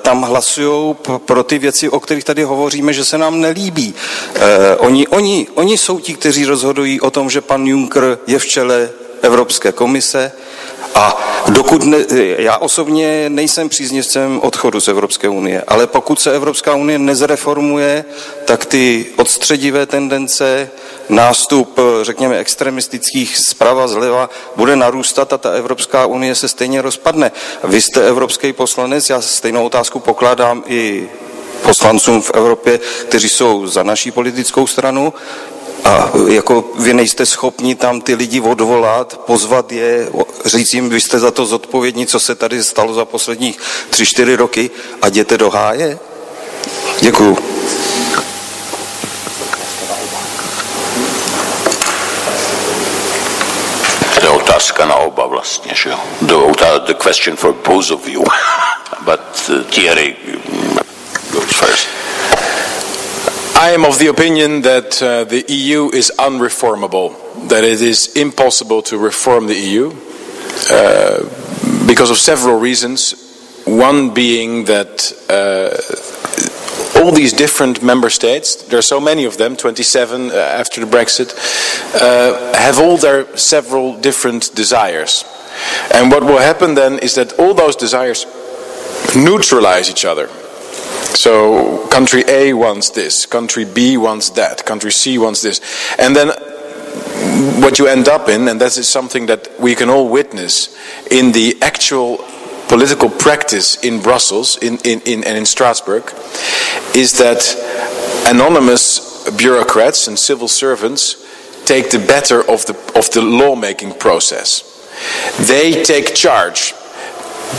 tam hlasujou pro ty věci, o kterých tady hovoříme, že se nám nelíbí. Oni jsou ti, kteří rozhodují o tom, že pan Juncker je v čele Evropské komise a dokud já osobně nejsem příznivcem odchodu z Evropské unie, ale pokud se Evropská unie nezreformuje, tak ty odstředivé tendence, nástup, řekněme, extremistických zprava, zleva, bude narůstat a ta Evropská unie se stejně rozpadne. Vy jste evropský poslanec, já stejnou otázku pokládám i poslancům v Evropě, kteří jsou za naší politickou stranu. A jako vy nejste schopni tam ty lidi odvolat, pozvat je, říct jim, vy jste za to zodpovědní, co se tady stalo za posledních 3-4 roky a jděte do háje? Děkuju. To je otázka na oba vlastně, že jo? The question for both of you. But Thierry goes first. I am of the opinion that the EU is unreformable, that it is impossible to reform the EU because of several reasons. One being that all these different member states, there are so many of them, 27 after the Brexit, have all their several different desires. And what will happen then is that all those desires neutralize each other. So country A wants this, country B wants that, country C wants this. And then what you end up in, and that is something that we can all witness in the actual political practice in Brussels and in Strasbourg, is that anonymous bureaucrats and civil servants take the better of the lawmaking process. They take charge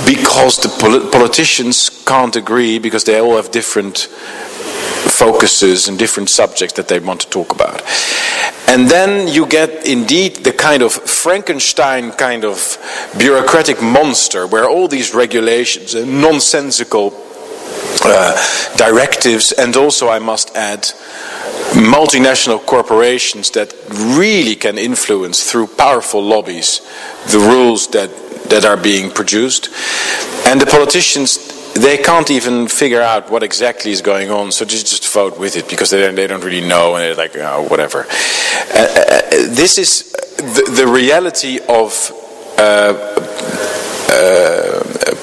because the politicians can't agree, because they all have different focuses and different subjects that they want to talk about. And then you get indeed the kind of Frankenstein kind of bureaucratic monster where all these regulations and nonsensical directives, and also I must add multinational corporations that really can influence through powerful lobbies the rules that are being produced, and the politicians, they can't even figure out what exactly is going on, so just vote with it because they don't really know, and they're like, oh, whatever. This is the reality of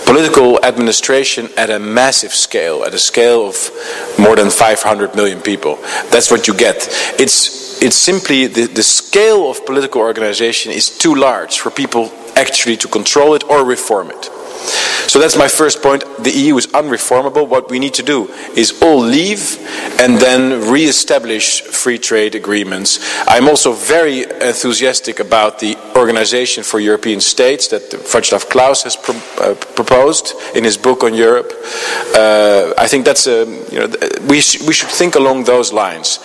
political administration at a massive scale, at a scale of more than 500 million people. That's what you get. It's simply the scale of political organization is too large for people actually to control it or reform it. So that's my first point. The EU is unreformable. What we need to do is all leave and then re-establish free trade agreements. I'm also very enthusiastic about the Organization for European States that Václav Klaus has proposed in his book on Europe. I think that's we should think along those lines.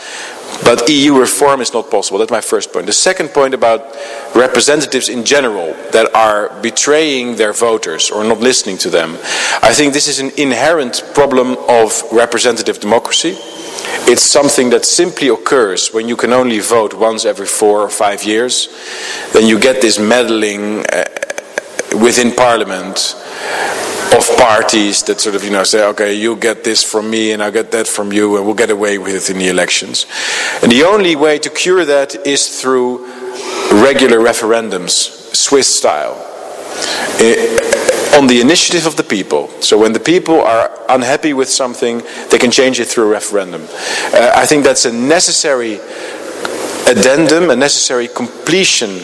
But EU reform is not possible. That's my first point. The second point about representatives in general that are betraying their voters or not listening to them. I think this is an inherent problem of representative democracy. It's something that simply occurs when you can only vote once every 4 or 5 years. Then you get this meddling within Parliament of parties that sort of, say, okay, you get this from me and I'll get that from you and we'll get away with it in the elections. And the only way to cure that is through regular referendums, Swiss style, on the initiative of the people. So when the people are unhappy with something, they can change it through a referendum. I think that's a necessary addendum, a necessary completion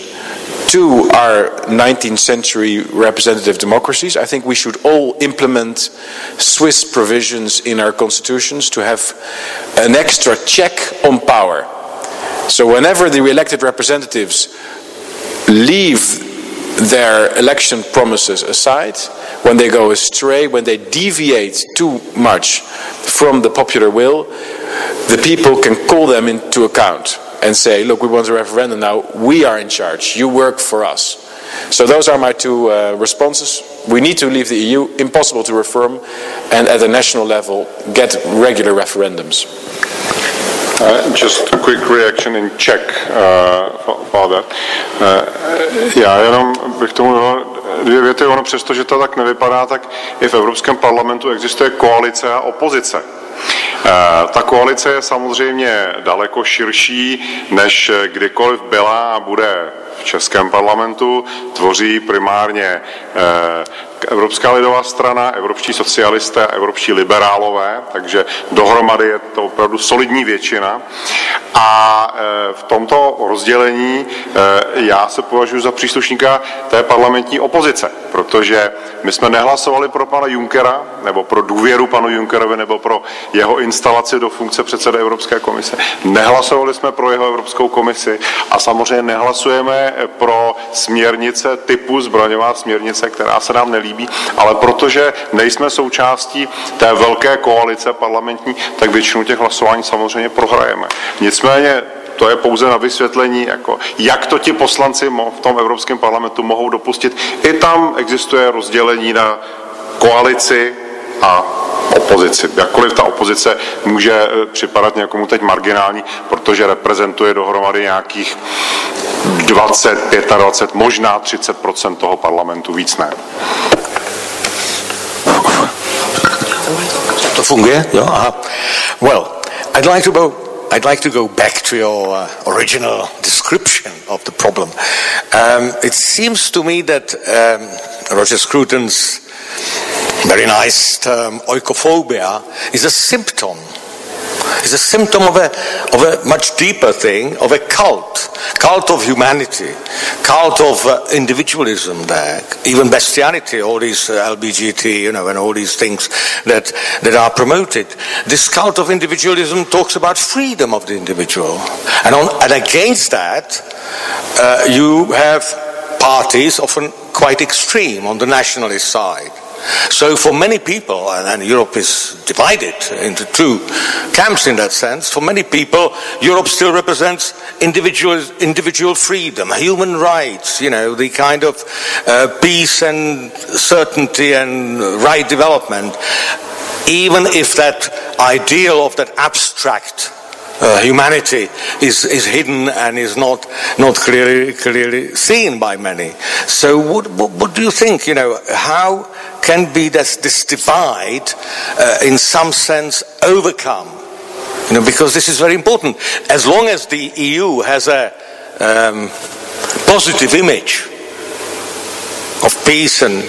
to our 19th century representative democracies. I think we should all implement Swiss provisions in our constitutions to have an extra check on power. So whenever the elected representatives leave their election promises aside, when they go astray, when they deviate too much from the popular will, the people can call them into account. and say, look, we want a referendum now, we are in charge, you work for us. So those are my two responses. We need to leave the EU, impossible to reform, and at a national level get regular referendums. Just a quick reaction in Czech, Father. Já jenom bych tomu dal dvě věty. Ono přesto, že to tak nevypadá, tak i v Evropském parlamentu existuje koalice a opozice. Ta koalice je samozřejmě daleko širší, než kdykoliv byla a bude v Českém parlamentu. Tvoří primárně Evropská lidová strana, evropští socialisté a evropští liberálové, takže dohromady je to opravdu solidní většina. A v tomto rozdělení já se považuji za příslušníka té parlamentní opozice, protože my jsme nehlasovali pro pana Junckera, nebo pro důvěru panu Junckerovi, nebo pro jeho instalaci do funkce předsedy Evropské komise. Nehlasovali jsme pro jeho Evropskou komisi a samozřejmě nehlasujeme pro směrnice typu zbraňová směrnice, která se nám nelíbí, ale protože nejsme součástí té velké koalice parlamentní, tak většinu těch hlasování samozřejmě prohrajeme. Nicméně to je pouze na vysvětlení, jako, jak to ti poslanci v tom Evropském parlamentu mohou dopustit. I tam existuje rozdělení na koalici a opozici. Jakkoliv ta opozice může připadat někomu teď marginální, protože reprezentuje dohromady nějakých 20, 25, možná 30% toho parlamentu, víc ne. To funguje? Jo, aha. Well, I'd like to go back to your original description of the problem. It seems to me that Roger Scruton's very nice term, oikophobia, is a symptom. It's a symptom of a much deeper thing, of a cult of humanity, cult of individualism there, even bestiality, all these LBGT, and all these things that are promoted. This cult of individualism talks about freedom of the individual. And against that, you have parties often quite extreme on the nationalist side. So for many people, and Europe is divided into two camps in that sense, for many people Europe still represents individual freedom, human rights, the kind of peace and certainty and right development, even if that ideal of that abstract humanity is hidden and is not clearly seen by many. So what do you think, how can be this divide in some sense overcome? Because this is very important. As long as the EU has a positive image of peace and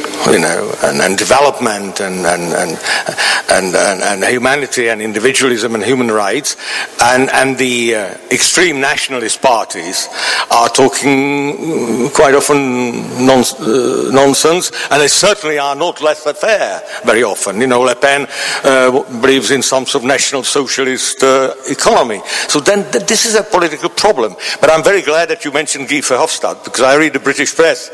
development and humanity and individualism and human rights, and the extreme nationalist parties are talking quite often nonsense, and they certainly are not laissez-faire very often. Le Pen believes in some sort of national socialist economy. So then this is a political problem. But I'm very glad that you mentioned Guy Verhofstadt, because I read the British press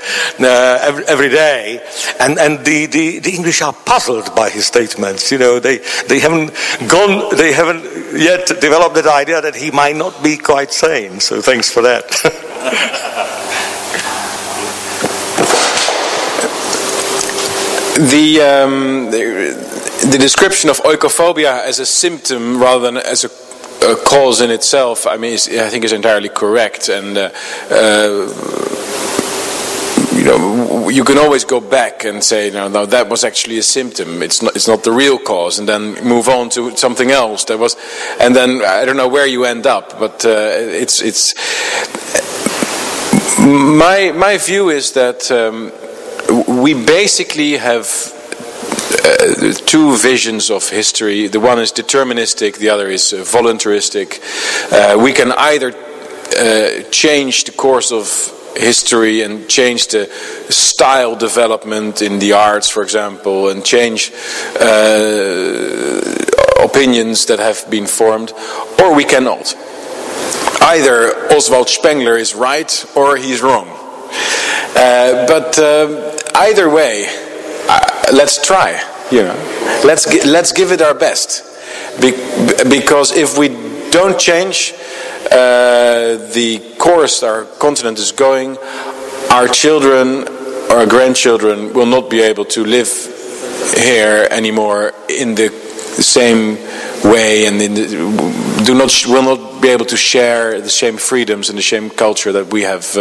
every day, and the English are puzzled by his statements. They haven't yet developed that idea that he might not be quite sane. So thanks for that. The description of oikophobia as a symptom rather than as a cause in itself, I think is entirely correct, and you can always go back and say, no, that was actually a symptom. It's not the real cause, and then move on to something else. And then I don't know where you end up, but it's. My view is that we basically have two visions of history. The one is deterministic, the other is voluntaristic. We can either change the course of history and change the style development in the arts, for example, and change opinions that have been formed, or we cannot. Either Oswald Spengler is right or he's wrong. But either way, let's try. Let's give it our best, because if we don't change, the course our continent is going, our children, our grandchildren will not be able to live here anymore in the same way, and will not be able to share the same freedoms and the same culture that we have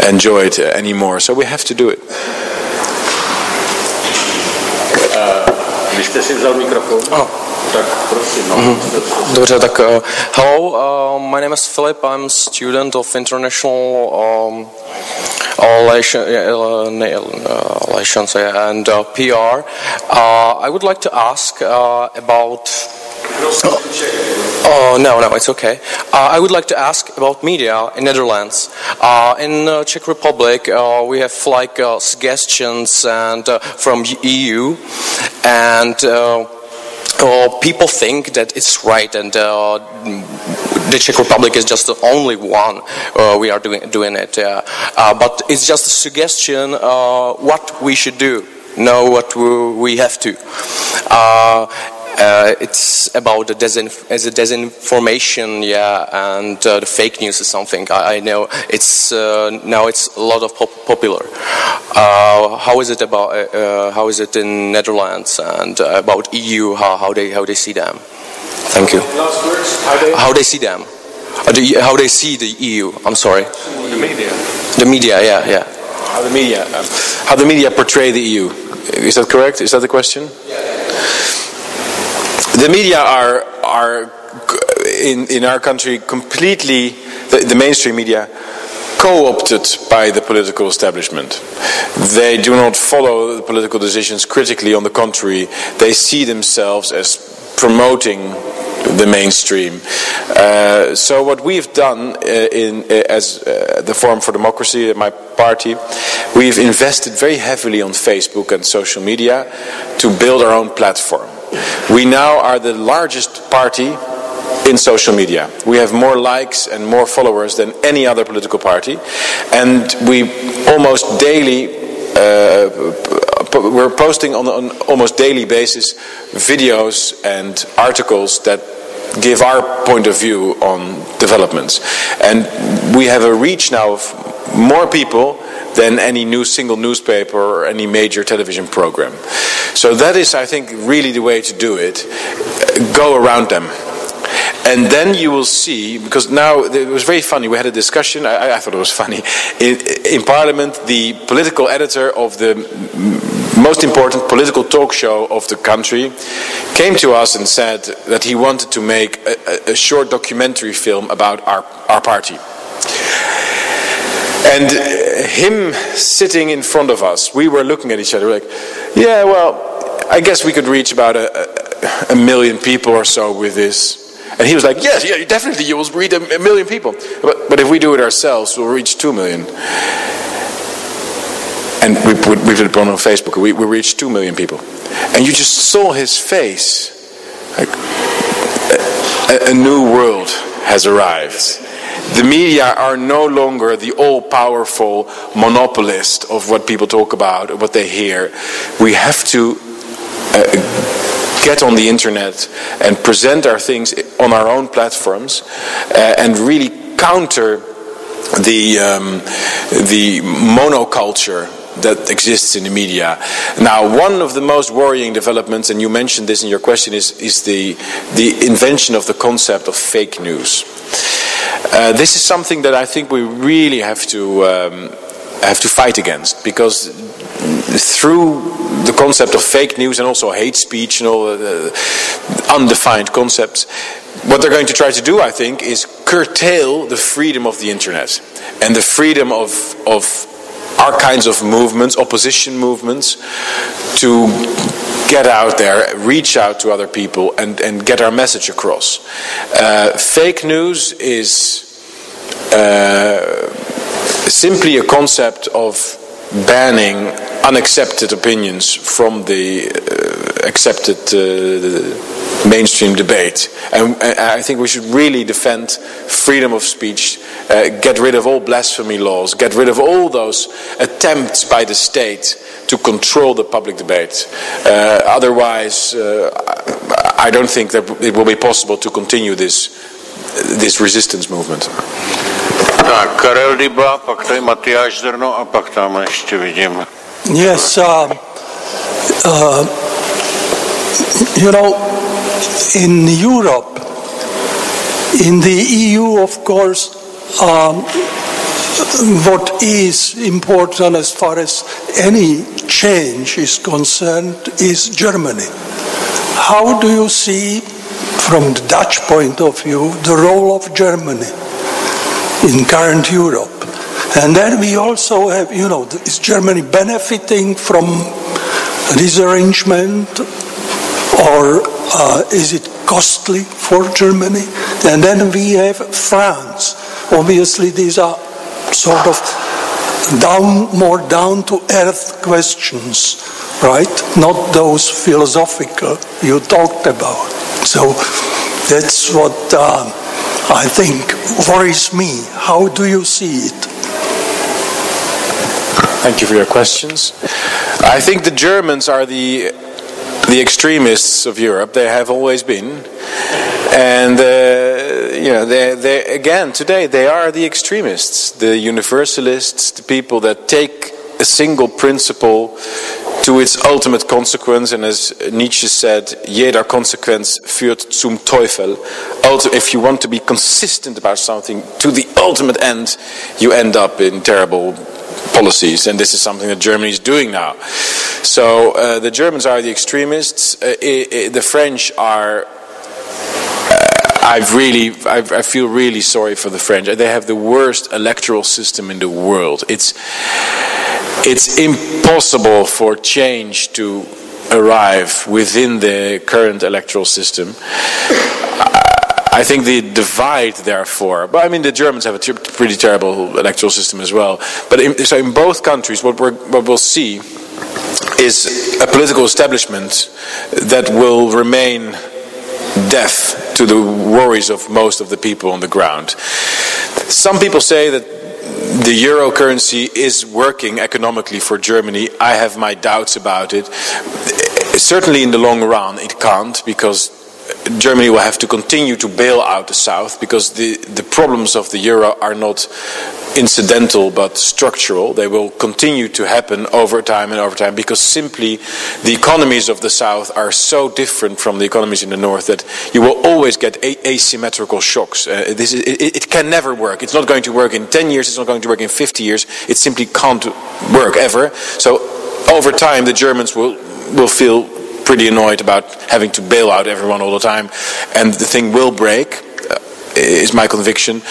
enjoyed anymore. So we have to do it. Vy jste si vzal mikrofon? Tak prosím. Dobře, tak hello, my name is Philip. I'm a student of international relations and PR. I would like to ask about. No, it's okay. I would like to ask about media in Netherlands. In Czech Republic, we have like suggestions and from EU, and people think that it's right, and the Czech Republic is just the only one we are doing it. But it's just a suggestion what we should do, know what we have to. It's about the disinformation, and the fake news is something I know. It's now it's a lot of popular. How is it about? How is it in Netherlands and about EU? How they see them? Thank you. Last words. How they see them? How they see the EU? I'm sorry. The media. The media, yeah. How the media portray the EU? Is that correct? Is that the question? Yeah. The media are in our country completely, the mainstream media, co-opted by the political establishment. They do not follow the political decisions critically. On the contrary, they see themselves as promoting the mainstream. So what we've done as the Forum for Democracy, my party, we've invested very heavily on Facebook and social media to build our own platform. We now are the largest party in social media. We have more likes and more followers than any other political party, and we almost daily we're posting on an almost daily basis videos and articles that give our point of view on developments, and we have a reach now of more people than any single newspaper or any major television program. So that is, I think, really the way to do it. Go around them. And then you will see, because now it was very funny, we had a discussion, I thought it was funny, in Parliament, the political editor of the most important political talk show of the country came to us and said that he wanted to make a short documentary film about our party. And him sitting in front of us, we were looking at each other like, yeah, well, I guess we could reach about a million people or so with this. And he was like, yes, yeah, definitely, you will reach a million people. But if we do it ourselves, we'll reach 2 million. And we did it on Facebook. We reached 2 million people. And you just saw his face. Like, a new world has arrived. The media are no longer the all-powerful monopolist of what people talk about, what they hear. We have to get on the internet and present our things on our own platforms and really counter the monoculture that exists in the media. Now, one of the most worrying developments, and you mentioned this in your question, is the invention of the concept of fake news. This is something that I think we really have to fight against, because through the concept of fake news and also hate speech and all the undefined concepts, what they're going to try to do, I think, is curtail the freedom of the internet and the freedom of our kinds of movements, opposition movements, to get out there, reach out to other people and get our message across. Fake news is simply a concept of banning unaccepted opinions from the accepted mainstream debate. And I think we should really defend freedom of speech, get rid of all blasphemy laws, get rid of all those attempts by the state to control the public debate. Otherwise, I don't think that it will be possible to continue this this resistance movement. Tak, Karel Dyba, pak tady Matyáš Zrno a pak tam ještě vidím. Yes, you know, in Europe, in the EU, of course, what is important as far as any change is concerned is Germany. How do you see, from the Dutch point of view, the role of Germany in current Europe? And then we also have, you know, is Germany benefiting from this arrangement, or is it costly for Germany? And then we have France. Obviously, these are sort of more down-to-earth questions, right? Not those philosophical you talked about. So that's what I think worries me. How do you see it? Thank you for your questions. I think the Germans are the extremists of Europe. They have always been, and you know, they again today they are the extremists, the universalists, the people that take a single principle to its ultimate consequence. And as Nietzsche said, "Jeder Konsequenz führt zum Teufel." If you want to be consistent about something to the ultimate end, you end up in terrible policies, and this is something that Germany is doing now. So the Germans are the extremists. The French are. I feel really sorry for the French. They have the worst electoral system in the world. It's impossible for change to arrive within the current electoral system. I think the divide, therefore, but I mean the Germans have a pretty terrible electoral system as well. But in both countries, what we'll see is a political establishment that will remain deaf to the worries of most of the people on the ground. Some people say that the euro currency is working economically for Germany. I have my doubts about it. Certainly in the long run it can't, because Germany will have to continue to bail out the South, because the problems of the euro are not incidental but structural. They will continue to happen over time and over time, because simply the economies of the South are so different from the economies in the North that you will always get asymmetrical shocks. It can never work. It's not going to work in 10 years, it's not going to work in 50 years. It simply can't work ever. So over time the Germans will feel pretty annoyed about having to bail out everyone all the time, and the thing will break, is my conviction.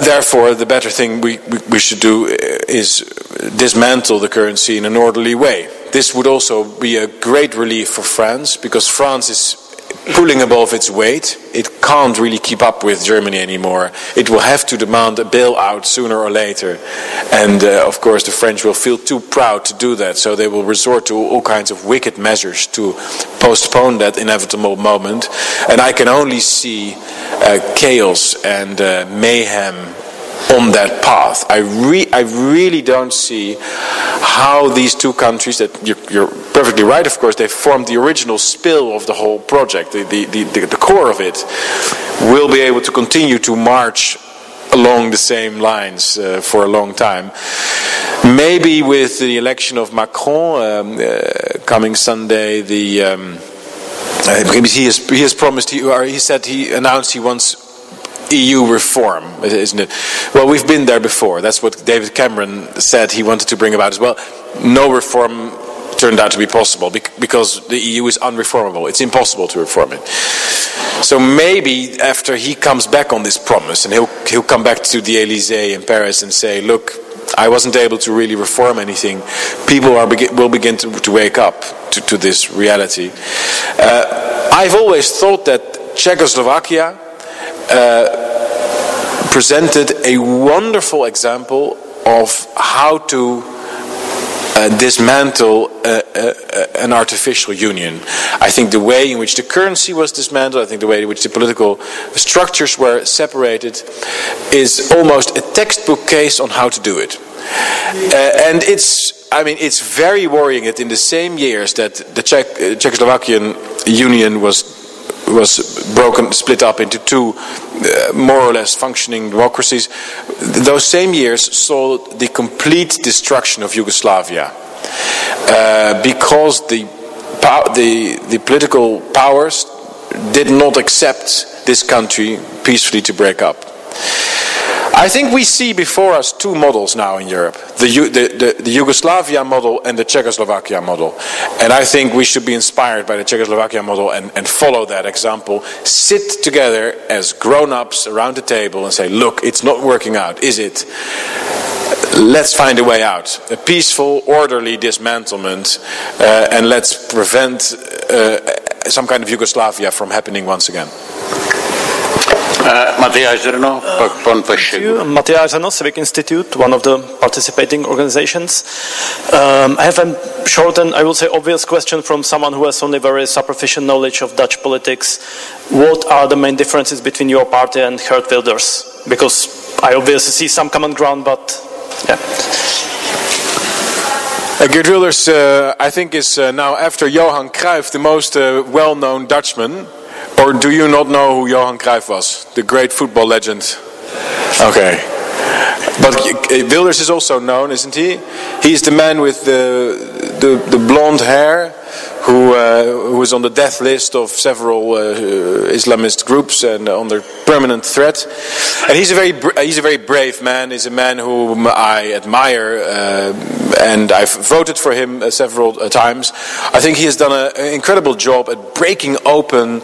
Therefore, the better thing we should do is dismantle the currency in an orderly way. This would also be a great relief for France, because France is pulling above its weight. It can't really keep up with Germany anymore. It will have to demand a bailout sooner or later. And of course the French will feel too proud to do that, so they will resort to all kinds of wicked measures to postpone that inevitable moment. And I can only see chaos and mayhem on that path. I really don't see how these two countries, that you're perfectly right, of course, they formed the original spill of the whole project, the core of it, will be able to continue to march along the same lines for a long time. Maybe with the election of Macron coming Sunday, he has promised, he announced he wants EU reform, isn't it? Well, we've been there before. That's what David Cameron said he wanted to bring about as well. No reform turned out to be possible because the EU is unreformable. It's impossible to reform it. So maybe after he comes back on this promise, and he'll come back to the Elysee in Paris and say, look, I wasn't able to really reform anything. People will begin to wake up to this reality. I've always thought that Czechoslovakia presented a wonderful example of how to dismantle an artificial union. I think the way in which the currency was dismantled, I think the way in which the political structures were separated is almost a textbook case on how to do it. And it's very worrying that in the same years that the Czechoslovakian Union was split up into two more or less functioning democracies. Those same years saw the complete destruction of Yugoslavia because the political powers did not accept this country peacefully to break up. I think we see before us two models now in Europe, the Yugoslavia model and the Czechoslovakia model. And I think we should be inspired by the Czechoslovakia model and follow that example. Sit together as grown-ups around the table and say, look, it's not working out, is it? Let's find a way out. A peaceful, orderly dismantlement, and let's prevent some kind of Yugoslavia from happening once again. Matthias Zerno, Matthias Zerno, Civic Institute, one of the participating organizations. I have a short and I will say obvious question from someone who has only very superficial knowledge of Dutch politics. What are the main differences between your party and Geert Wilders? Because I obviously see some common ground, but yeah. Geert Wilders, I think, is now after Johan Cruyff the most well-known Dutchman. Or do you not know who Johan Cruyff was? The great football legend. Okay. But Wilders is also known, isn't he? He's the man with the blonde hair who is on the death list of several Islamist groups and under permanent threat. And he's a very brave man. He's a man whom I admire, and I've voted for him several times. I think he has done an incredible job at breaking open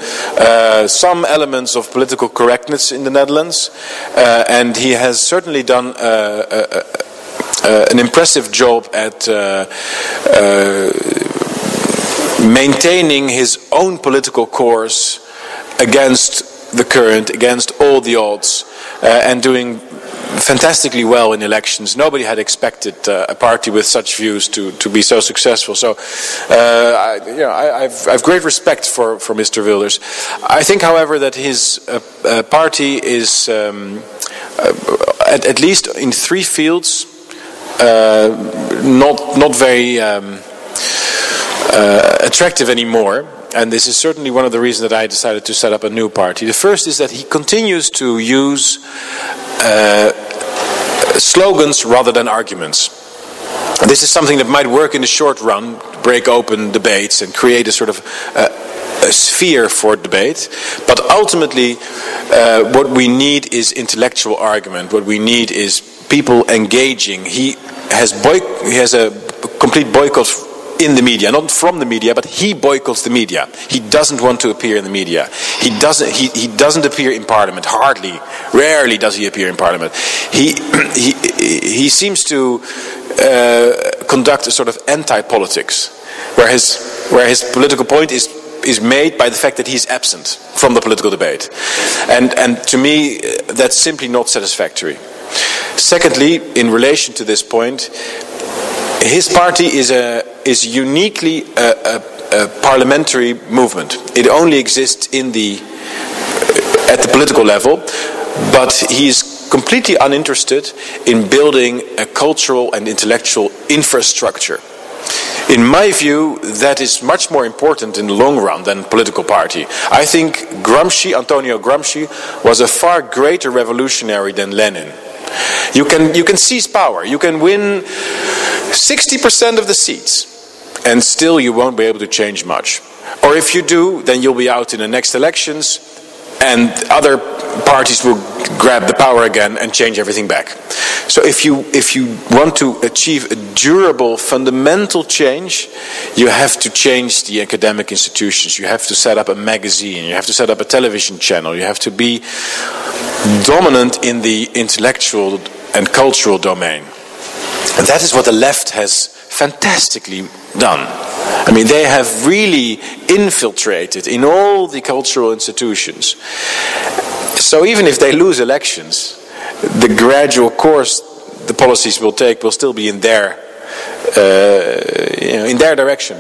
some elements of political correctness in the Netherlands, and he has certainly done an impressive job at maintaining his own political course against the current, against all the odds, and doing fantastically well in elections. Nobody had expected a party with such views to be so successful. So, I've great respect for Mr. Wilders. I think, however, that his party is, at least in three fields, not very attractive anymore, and this is certainly one of the reasons that I decided to set up a new party. The first is that he continues to use slogans rather than arguments. This is something that might work in the short run, break open debates and create a sort of a sphere for debate, but ultimately what we need is intellectual argument. What we need is people engaging. He has a complete boycott in the media, not from the media, but he boycotts the media. He doesn't want to appear in the media. He doesn't appear in Parliament. Rarely does he appear in Parliament. He seems to conduct a sort of anti-politics, where his political point is made by the fact that he's absent from the political debate, and to me that's simply not satisfactory. Secondly, in relation to this point, his party is uniquely a parliamentary movement. It only exists at the political level, but he's completely uninterested in building a cultural and intellectual infrastructure. In my view, that is much more important in the long run than political party. I think Antonio Gramsci, was a far greater revolutionary than Lenin. You can seize power. You can win 60% of the seats, and still you won't be able to change much. Or if you do, then you'll be out in the next elections, and other parties will grab the power again and change everything back. So if you want to achieve a durable, fundamental change, you have to change the academic institutions. You have to set up a magazine. You have to set up a television channel. You have to be dominant in the intellectual and cultural domain. And that is what the left has fantastically done. I mean, they have really infiltrated in all the cultural institutions. So even if they lose elections, the gradual course the policies will take will still be in their direction.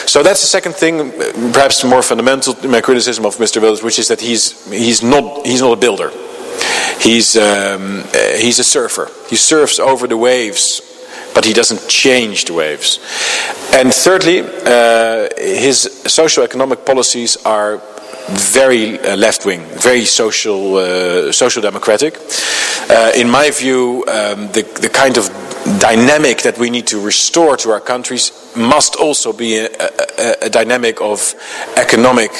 So that's the second thing, perhaps more fundamental in my criticism of Mr. Wilders, which is that he's not a builder. He's a surfer. He surfs over the waves, but he doesn't change the waves. And thirdly, his socio-economic policies are very left-wing, very social democratic. In my view, the kind of dynamic that we need to restore to our countries must also be a dynamic of economic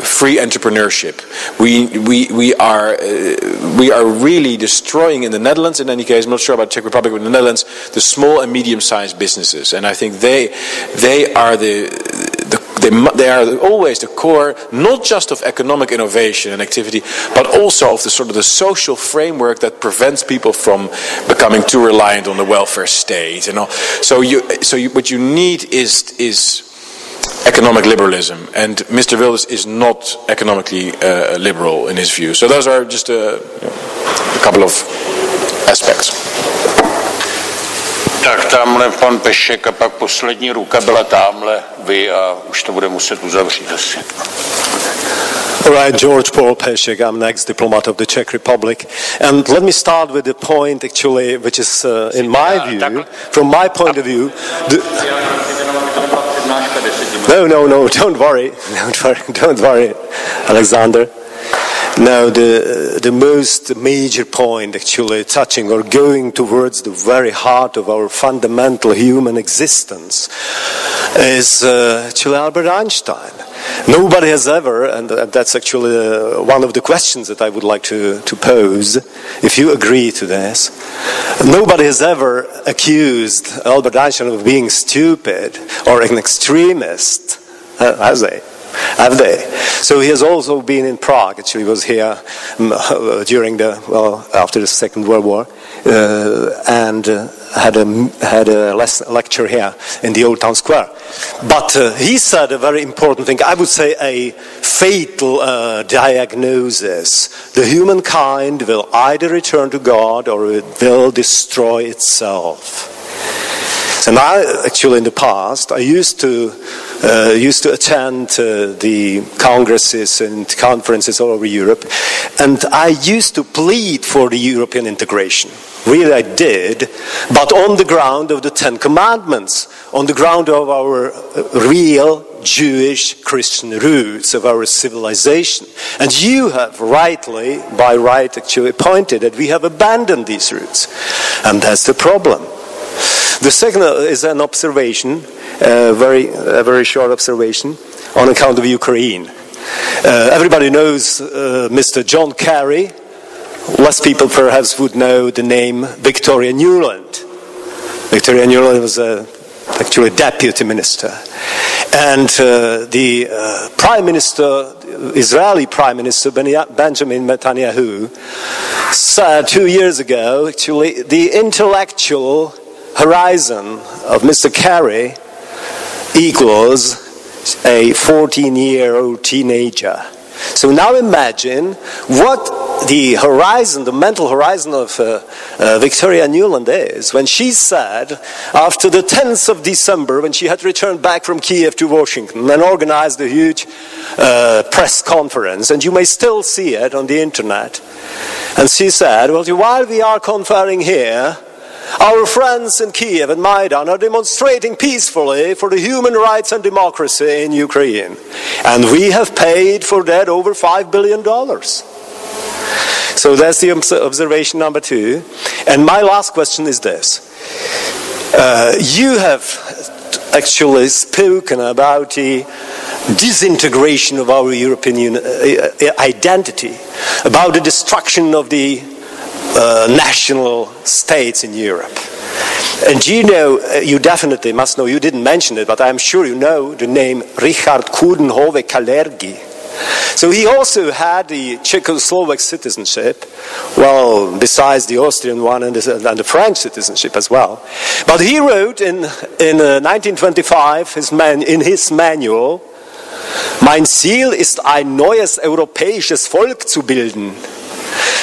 free entrepreneurship. We are really destroying in the Netherlands, in any case, I'm not sure about Czech Republic, but in the Netherlands, the small and medium-sized businesses, and I think they are they are always the core, not just of economic innovation and activity, but also of the sort of the social framework that prevents people from becoming too reliant on the welfare state. You know, what you need is economic liberalism, and Mr. Wilders is not economically liberal in his view. So those are just a couple of aspects. Tak tamhle pan Pešek a pak poslední ruka byla tamhle vy a už to bude muset uzavřít asi. All right, George Paul Pešek, I'm an ex-diplomat of the Czech Republic. And let me start with the point, actually, which is, in my view, from my point of view... No, don't worry, Alexander. No, the most major point, actually, touching or going towards the very heart of our fundamental human existence is actually Albert Einstein. Nobody has ever, and that's actually one of the questions that I would like to pose, if you agree to this, nobody has ever accused Albert Einstein of being stupid or an extremist, have they? So he has also been in Prague. Actually, he was here during after the Second World War, and had a lecture here in the Old Town Square. But he said a very important thing. I would say a fatal diagnosis: the humankind will either return to God or it will destroy itself. And I, actually, in the past, I used to attend the congresses and conferences all over Europe, and I used to plead for the European integration. Really, I did, but on the ground of the Ten Commandments, on the ground of our real Jewish Christian roots of our civilization. And you have rightly, by right, actually pointed that we have abandoned these roots, and that's the problem. The second is an observation, a very short observation, on account of Ukraine. Everybody knows Mr. John Kerry. Less people perhaps would know the name Victoria Nuland. Victoria Nuland was actually a deputy minister. And the Prime Minister, Israeli Prime Minister Benjamin Netanyahu, said 2 years ago, actually, the intellectual horizon of Mr. Kerry equals a 14-year-old teenager. So now imagine what the horizon, the mental horizon of Victoria Nuland is when she said, after the 10th of December, when she had returned back from Kiev to Washington and organized a huge press conference, and you may still see it on the internet, and she said, well, while we are conferring here, our friends in Kiev and Maidan are demonstrating peacefully for the human rights and democracy in Ukraine. And we have paid for that over $5 billion. So that's the observation number 2. And my last question is this. You have actually spoken about the disintegration of our European identity, about the destruction of the national states in Europe. And you know, you definitely must know, you didn't mention it, but I'm sure you know the name Richard Coudenhove-Kalergi. So he also had the Czechoslovak citizenship, well, besides the Austrian one and the French citizenship as well. But he wrote in 1925 in his manual, Mein Ziel ist ein neues europäisches Volk zu bilden.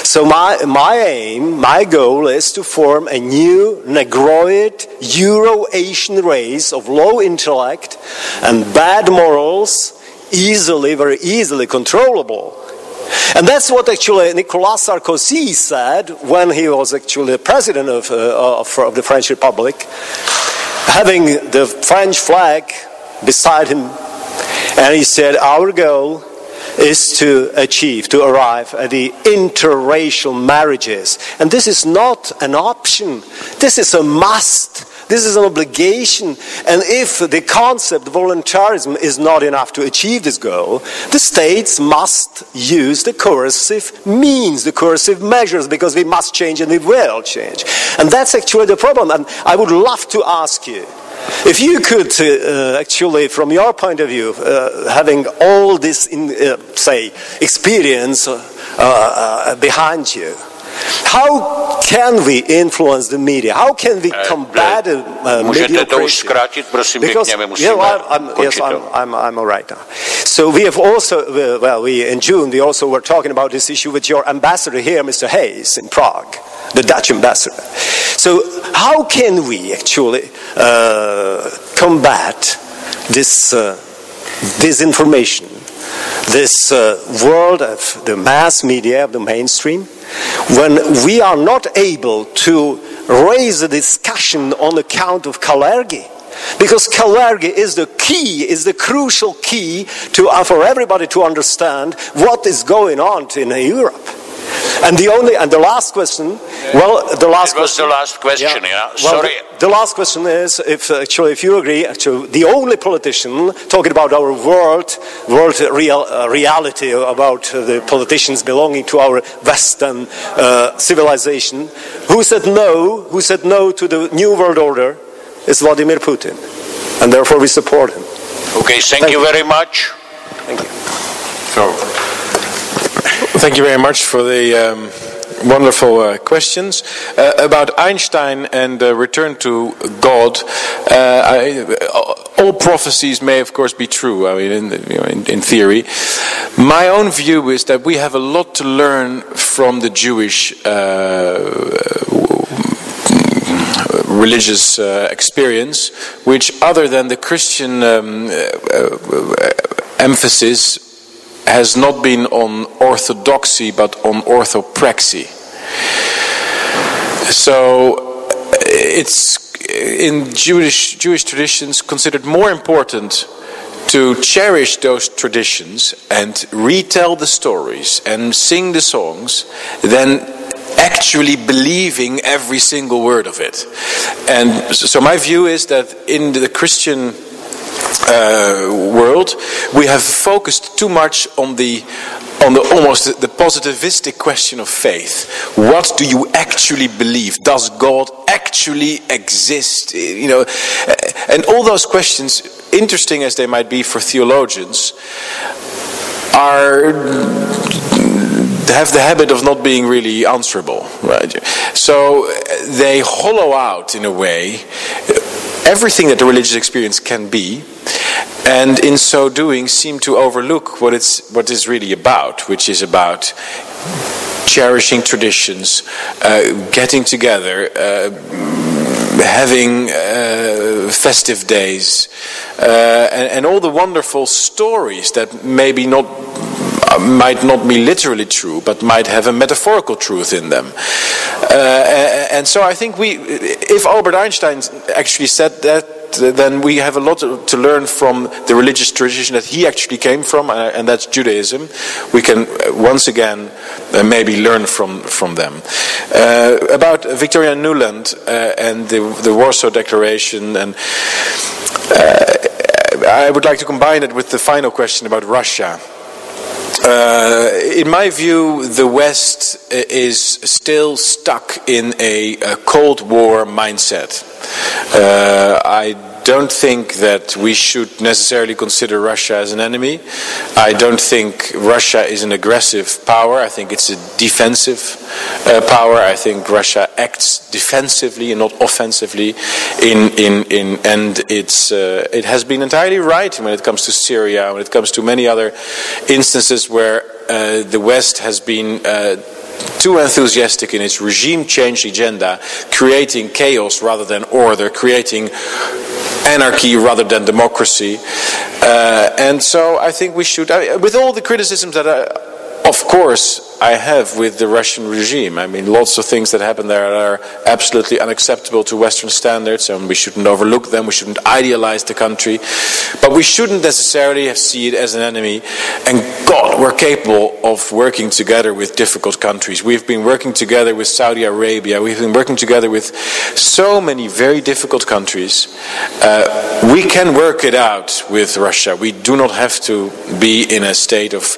So my aim, my goal is to form a new Negroid Euro-Asian race of low intellect and bad morals, very easily controllable. And that's what actually Nicolas Sarkozy said when he was actually the president of the French Republic, having the French flag beside him. And he said, our goal is to arrive at the interracial marriages. And this is not an option. This is a must. This is an obligation. And if the concept of voluntarism is not enough to achieve this goal, the states must use the coercive means, the coercive measures, because we must change and we will change. And that's actually the problem. And I would love to ask you, if you could actually, from your point of view, having all this, experience behind you, how can we influence the media? How can we combat mediocrity? Because, I'm all right now. So we have also, in June, we also were talking about this issue with your ambassador here, Mr. Hayes, in Prague, the Dutch ambassador. So how can we actually combat this disinformation, this world of the mass media, of the mainstream, when we are not able to raise a discussion on account of Kalergi? Because Kalergi is the key, is the crucial key for everybody to understand what is going on in Europe. And the last question, the last question. Sorry. The last question is, if you agree, the only politician talking about our world reality, about the politicians belonging to our Western civilization, who said no to the new world order, is Vladimir Putin, and therefore we support him. Okay, thank you very much. Thank you. Thank you very much for the wonderful questions. About Einstein and return to God, all prophecies may of course be true, I mean, in theory. My own view is that we have a lot to learn from the Jewish religious experience, which, other than the Christian emphasis, has not been on orthodoxy but on orthopraxy. So it's in Jewish traditions considered more important to cherish those traditions and retell the stories and sing the songs than actually believing every single word of it. And so my view is that in the Christian world, we have focused too much on the almost the positivistic question of faith. What do you actually believe? Does God actually exist? And all those questions, interesting as they might be for theologians, have the habit of not being really answerable, right? So they hollow out, in a way, everything that the religious experience can be, and in so doing seem to overlook what is really about, which is about cherishing traditions, getting together, having festive days, and all the wonderful stories that might not be literally true, but might have a metaphorical truth in them. And so I think if Albert Einstein actually said that, then we have a lot to learn from the religious tradition that he actually came from, and that's Judaism. We can once again maybe learn from them. About Victoria Nuland and the Warsaw Declaration, and I would like to combine it with the final question about Russia. In my view, the West is still stuck in a Cold War mindset. I don't think that we should necessarily consider Russia as an enemy. I don't think Russia is an aggressive power. I think it's a defensive power. I think Russia acts defensively and not offensively. And it has been entirely right when it comes to Syria, when it comes to many other instances where the West has been too enthusiastic in its regime change agenda, creating chaos rather than order, creating anarchy rather than democracy. And so I think we should, with all the criticisms that of course, I have with the Russian regime. I mean, lots of things that happen there are absolutely unacceptable to Western standards, and we shouldn't overlook them, we shouldn't idealize the country, but we shouldn't necessarily see it as an enemy. And God, we're capable of working together with difficult countries. We've been working together with Saudi Arabia, we've been working together with so many very difficult countries. We can work it out with Russia. We do not have to be in a state of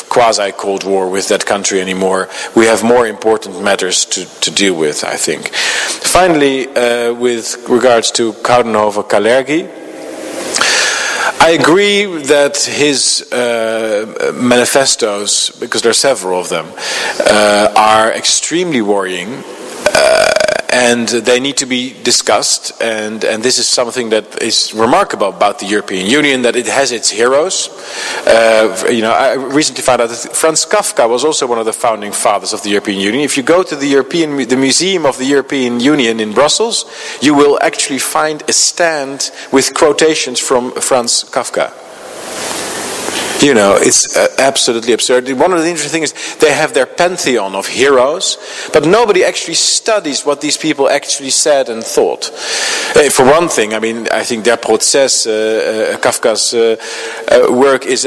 quasi-Cold War with that country anymore. We have more important matters to deal with, I think. Finally, with regards to Coudenhove-Kalergi, I agree that his manifestos, because there are several of them, are extremely worrying. And they need to be discussed, and this is something that is remarkable about the European Union, that it has its heroes. I recently found out that Franz Kafka was also one of the founding fathers of the European Union. If you go to the Museum of the European Union in Brussels, you will actually find a stand with quotations from Franz Kafka. You know, it's absolutely absurd. One of the interesting things is they have their pantheon of heroes, but nobody actually studies what these people actually said and thought. For one thing, I mean, I think Der Prozess, Kafka's work is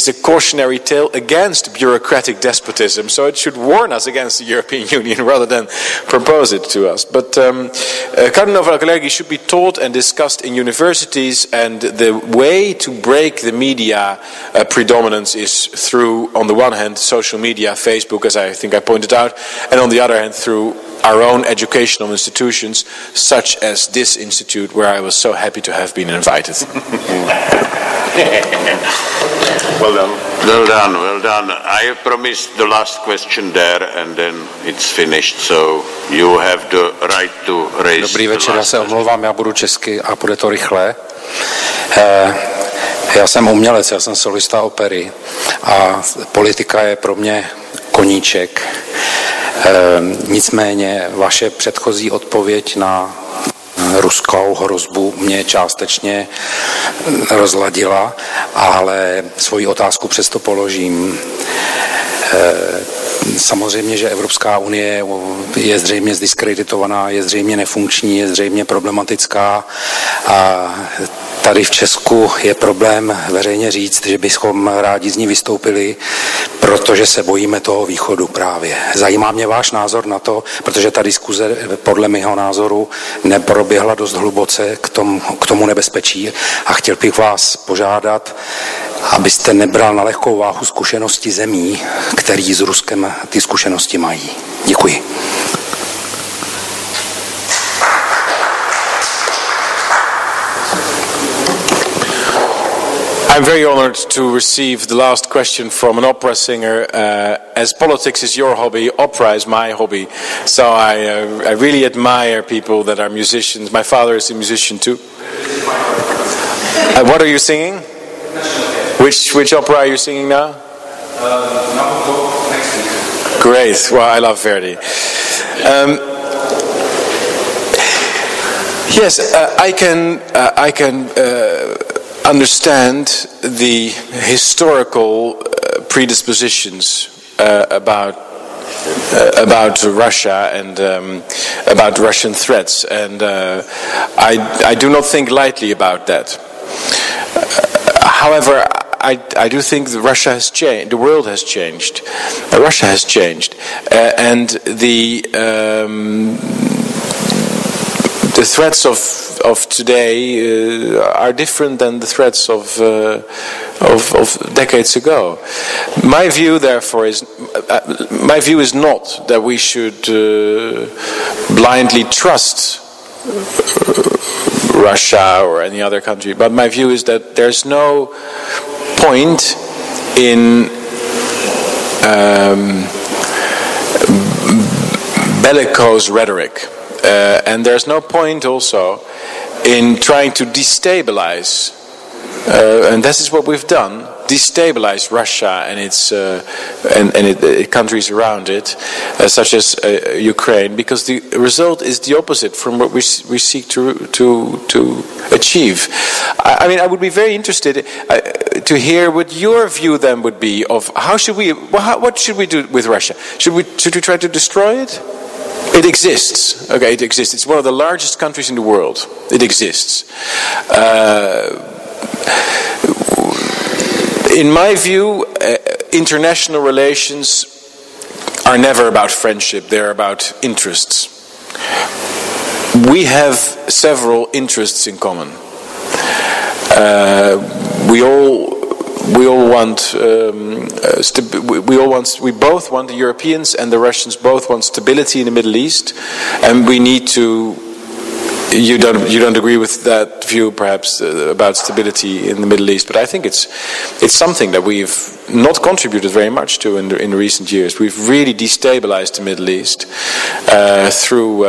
a cautionary tale against bureaucratic despotism, so it should warn us against the European Union rather than propose it to us. But Coudenhove-Kalergi should be taught and discussed in universities, and the way to break the media predominance is through, on the one hand, social media, Facebook, as I think I pointed out, and on the other hand, through our own educational institutions, such as this institute, where I was so happy to have been invited. Well done. Well done, well done. I have promised the last question there, and then it's finished, so you have the right to raise. Dobrý večer, já se omlouvám, já budu česky a bude to rychle. Já jsem umělec, já jsem solista opery a politika je pro mě koníček. Nicméně vaše předchozí odpověď na ruskou hrozbu mě částečně rozladila, ale svoji otázku přesto položím. Samozřejmě, že Evropská unie je zřejmě zdiskreditovaná, je zřejmě nefunkční, je zřejmě problematická a tady v Česku je problém veřejně říct, že bychom rádi z ní vystoupili, protože se bojíme toho východu právě. Zajímá mě váš názor na to, protože ta diskuze podle mého názoru neproběhla dost hluboce k tomu nebezpečí a chtěl bych vás požádat, abyste nebral na lehkou váhu zkušenosti zemí, který s Ruskem ty zkušenosti mají. Děkuji. I'm very honored to receive the last question from an opera singer. As politics is your hobby, opera is my hobby. So I really admire people that are musicians. My father is a musician too. What are you singing? Which opera are you singing now? Great. Well, I love Verdi. Yes, I can understand the historical predispositions about Russia and about Russian threats, and I do not think lightly about that. However, I do think that Russia has changed. The world has changed. Russia has changed, and the threats of today are different than the threats of decades ago. My view, therefore, is not that we should blindly trust Russia or any other country, but my view is that there's no point in bellicose rhetoric. And there's no point also in trying to destabilize, and this is what we've done, destabilize Russia and its countries around it, such as Ukraine, because the result is the opposite from what we seek to achieve. I mean, I would be very interested to hear what your view then would be of what should we do with Russia? Should we try to destroy it? It exists. Okay, it exists. It's one of the largest countries in the world. It exists. In my view, international relations are never about friendship. They're about interests. We have several interests in common. We both want, the Europeans and the Russians both want stability in the Middle East, and we need to. You don't agree with that view, perhaps, about stability in the Middle East, but I think it's something that we've not contributed very much to in recent years. We've really destabilized the Middle East through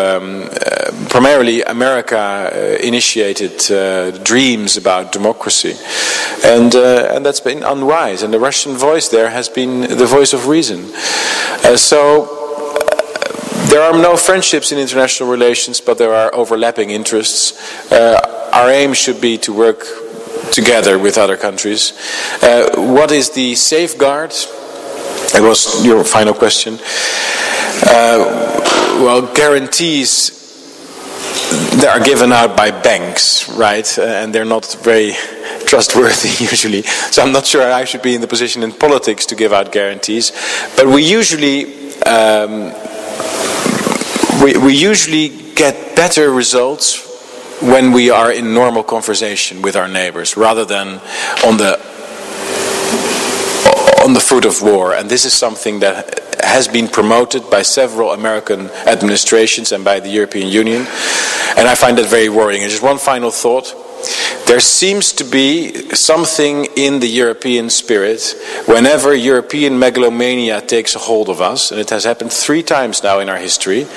primarily America-initiated dreams about democracy, and that's been unwise. And the Russian voice there has been the voice of reason. There are no friendships in international relations, but there are overlapping interests. Our aim should be to work together with other countries. What is the safeguard? It was your final question. Well, guarantees that are given out by banks, right? And they're not very trustworthy usually. So I'm not sure I should be in the position in politics to give out guarantees. But we usually get better results when we are in normal conversation with our neighbors, rather than on the foot of war. And this is something that has been promoted by several American administrations and by the European Union. And I find that very worrying. And just one final thought. There seems to be something in the European spirit whenever European megalomania takes a hold of us, and it has happened 3 times now in our history,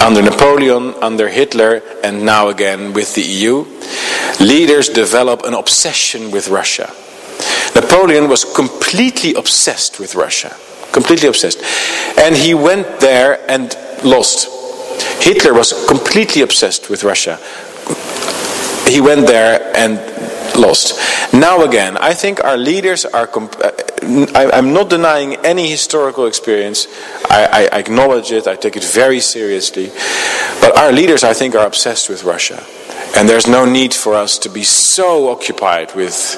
under Napoleon, under Hitler, and now again with the EU. Leaders develop an obsession with Russia. Napoleon was completely obsessed with Russia, completely obsessed, and he went there and lost. Hitler was completely obsessed with Russia. He went there and lost. Now again, I think our leaders are... I'm not denying any historical experience. I acknowledge it. I take it very seriously. But our leaders, I think, are obsessed with Russia. And there's no need for us to be so occupied with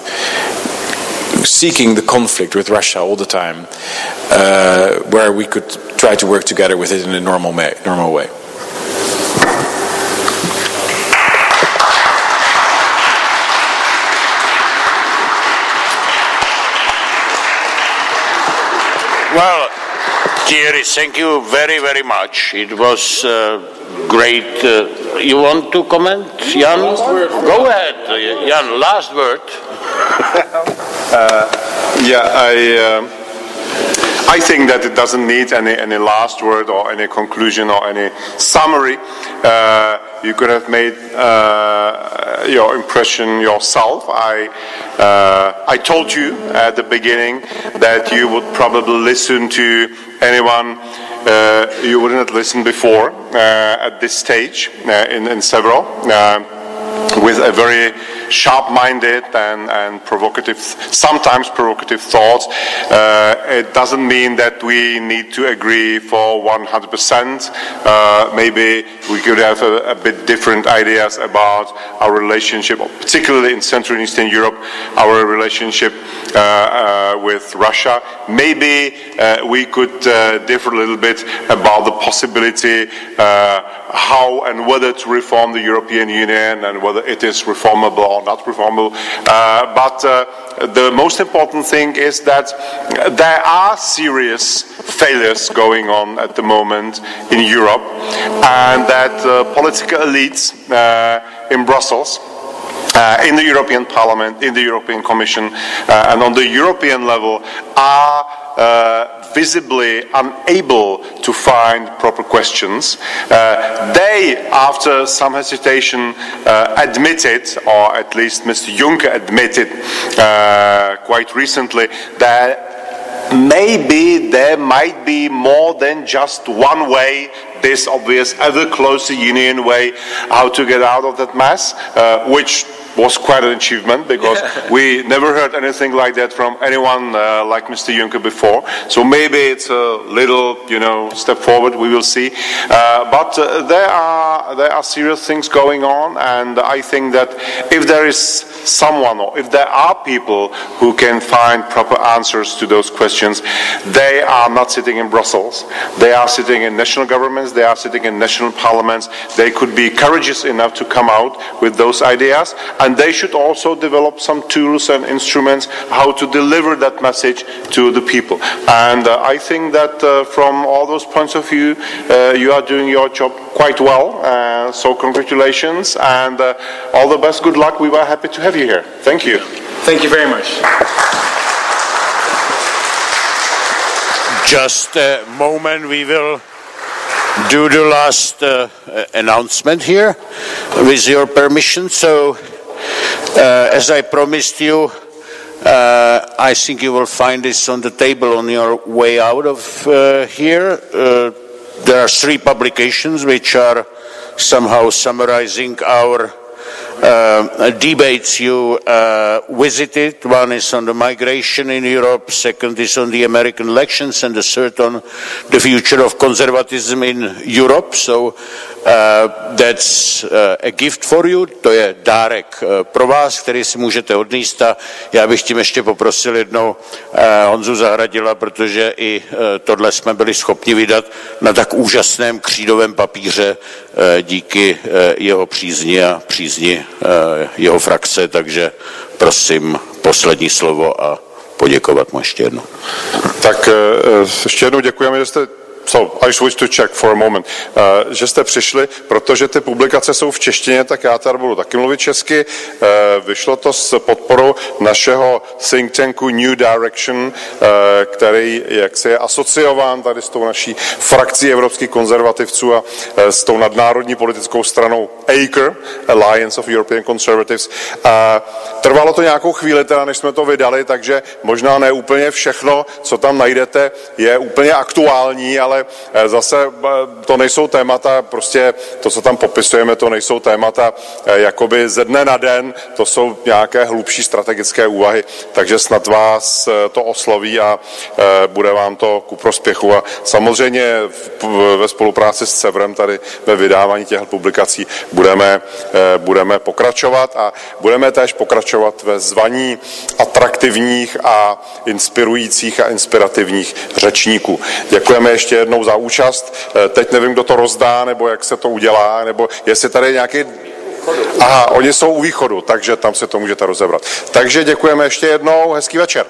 seeking the conflict with Russia all the time, where we could try to work together with it in a normal way. Well, Thierry, thank you very, very much. It was great. You want to comment, Jan? Go ahead, Jan. Last word. I think that it doesn't need any last word or any conclusion or any summary. You could have made your impression yourself. I told you at the beginning that you would probably listen to anyone you wouldn't listen before at this stage in several. With a very sharp-minded and provocative, sometimes provocative thoughts. It doesn't mean that we need to agree for 100%. Maybe we could have a bit different ideas about our relationship, particularly in Central and Eastern Europe, our relationship with Russia. Maybe we could differ a little bit about the possibility how and whether to reform the European Union and whether it is reformable or not reformable. But the most important thing is that there are serious failures going on at the moment in Europe, and that political elites in Brussels, in the European Parliament, in the European Commission, and on the European level are visibly unable to find proper questions. They, after some hesitation, admitted, or at least Mr. Juncker admitted quite recently, that maybe there might be more than just one way, this obvious ever closer union way, how to get out of that mess, which was quite an achievement because we never heard anything like that from anyone like Mr. Juncker before. So maybe it's a little, step forward. We will see. But there are serious things going on, and I think that if there is someone or if there are people who can find proper answers to those questions, they are not sitting in Brussels. They are sitting in national governments. They are sitting in national parliaments. They could be courageous enough to come out with those ideas, and they should also develop some tools and instruments how to deliver that message to the people. And I think that from all those points of view, you are doing your job quite well. So congratulations and all the best. Good luck. We were happy to have you here. Thank you. Thank you very much. Just a moment, we will do the last announcement here with your permission. So as I promised you, I think you will find this on the table on your way out of here. There are 3 publications which are somehow summarizing our debates you visited. One is on the migration in Europe, second is on the American elections, and the third on the future of conservatism in Europe. So that's a gift for you, to je dárek pro vás, který si můžete odnést, a já bych tím ještě poprosil jednou Honzu Zahradila, protože i tohle jsme byli schopni vydat na tak úžasném křídovém papíře díky jeho přízni a přízni jeho frakce, takže prosím poslední slovo a poděkovat mu ještě jednou. Tak ještě jednou děkujeme, že jste I switch to Czech for a moment. Že jste přišli, protože ty publikace jsou v češtině, tak já tady budu taky mluvit česky. Vyšlo to s podporou našeho think tanku New Direction, který jaksi je asociován tady s tou naší frakcí evropských konzervativců a s tou nadnárodní politickou stranou ACER, Alliance of European Conservatives. Trvalo to nějakou chvíli, teda, než jsme to vydali, takže možná ne úplně všechno, co tam najdete, je úplně aktuální, ale zase to nejsou témata, prostě to, co tam popisujeme, to nejsou témata jakoby ze dne na den, to jsou nějaké hlubší strategické úvahy, takže snad vás to osloví a bude vám to ku prospěchu. A samozřejmě ve spolupráci s Severem tady ve vydávání těch publikací budeme pokračovat a budeme též pokračovat ve zvaní atraktivních a inspirujících a inspirativních řečníků. Děkujeme ještě jednou za účast. Teď nevím, kdo to rozdá, nebo jak se to udělá, nebo jestli tady je nějaký... Aha, oni jsou u východu, takže tam se to můžete rozebrat. Takže děkujeme ještě jednou, hezký večer.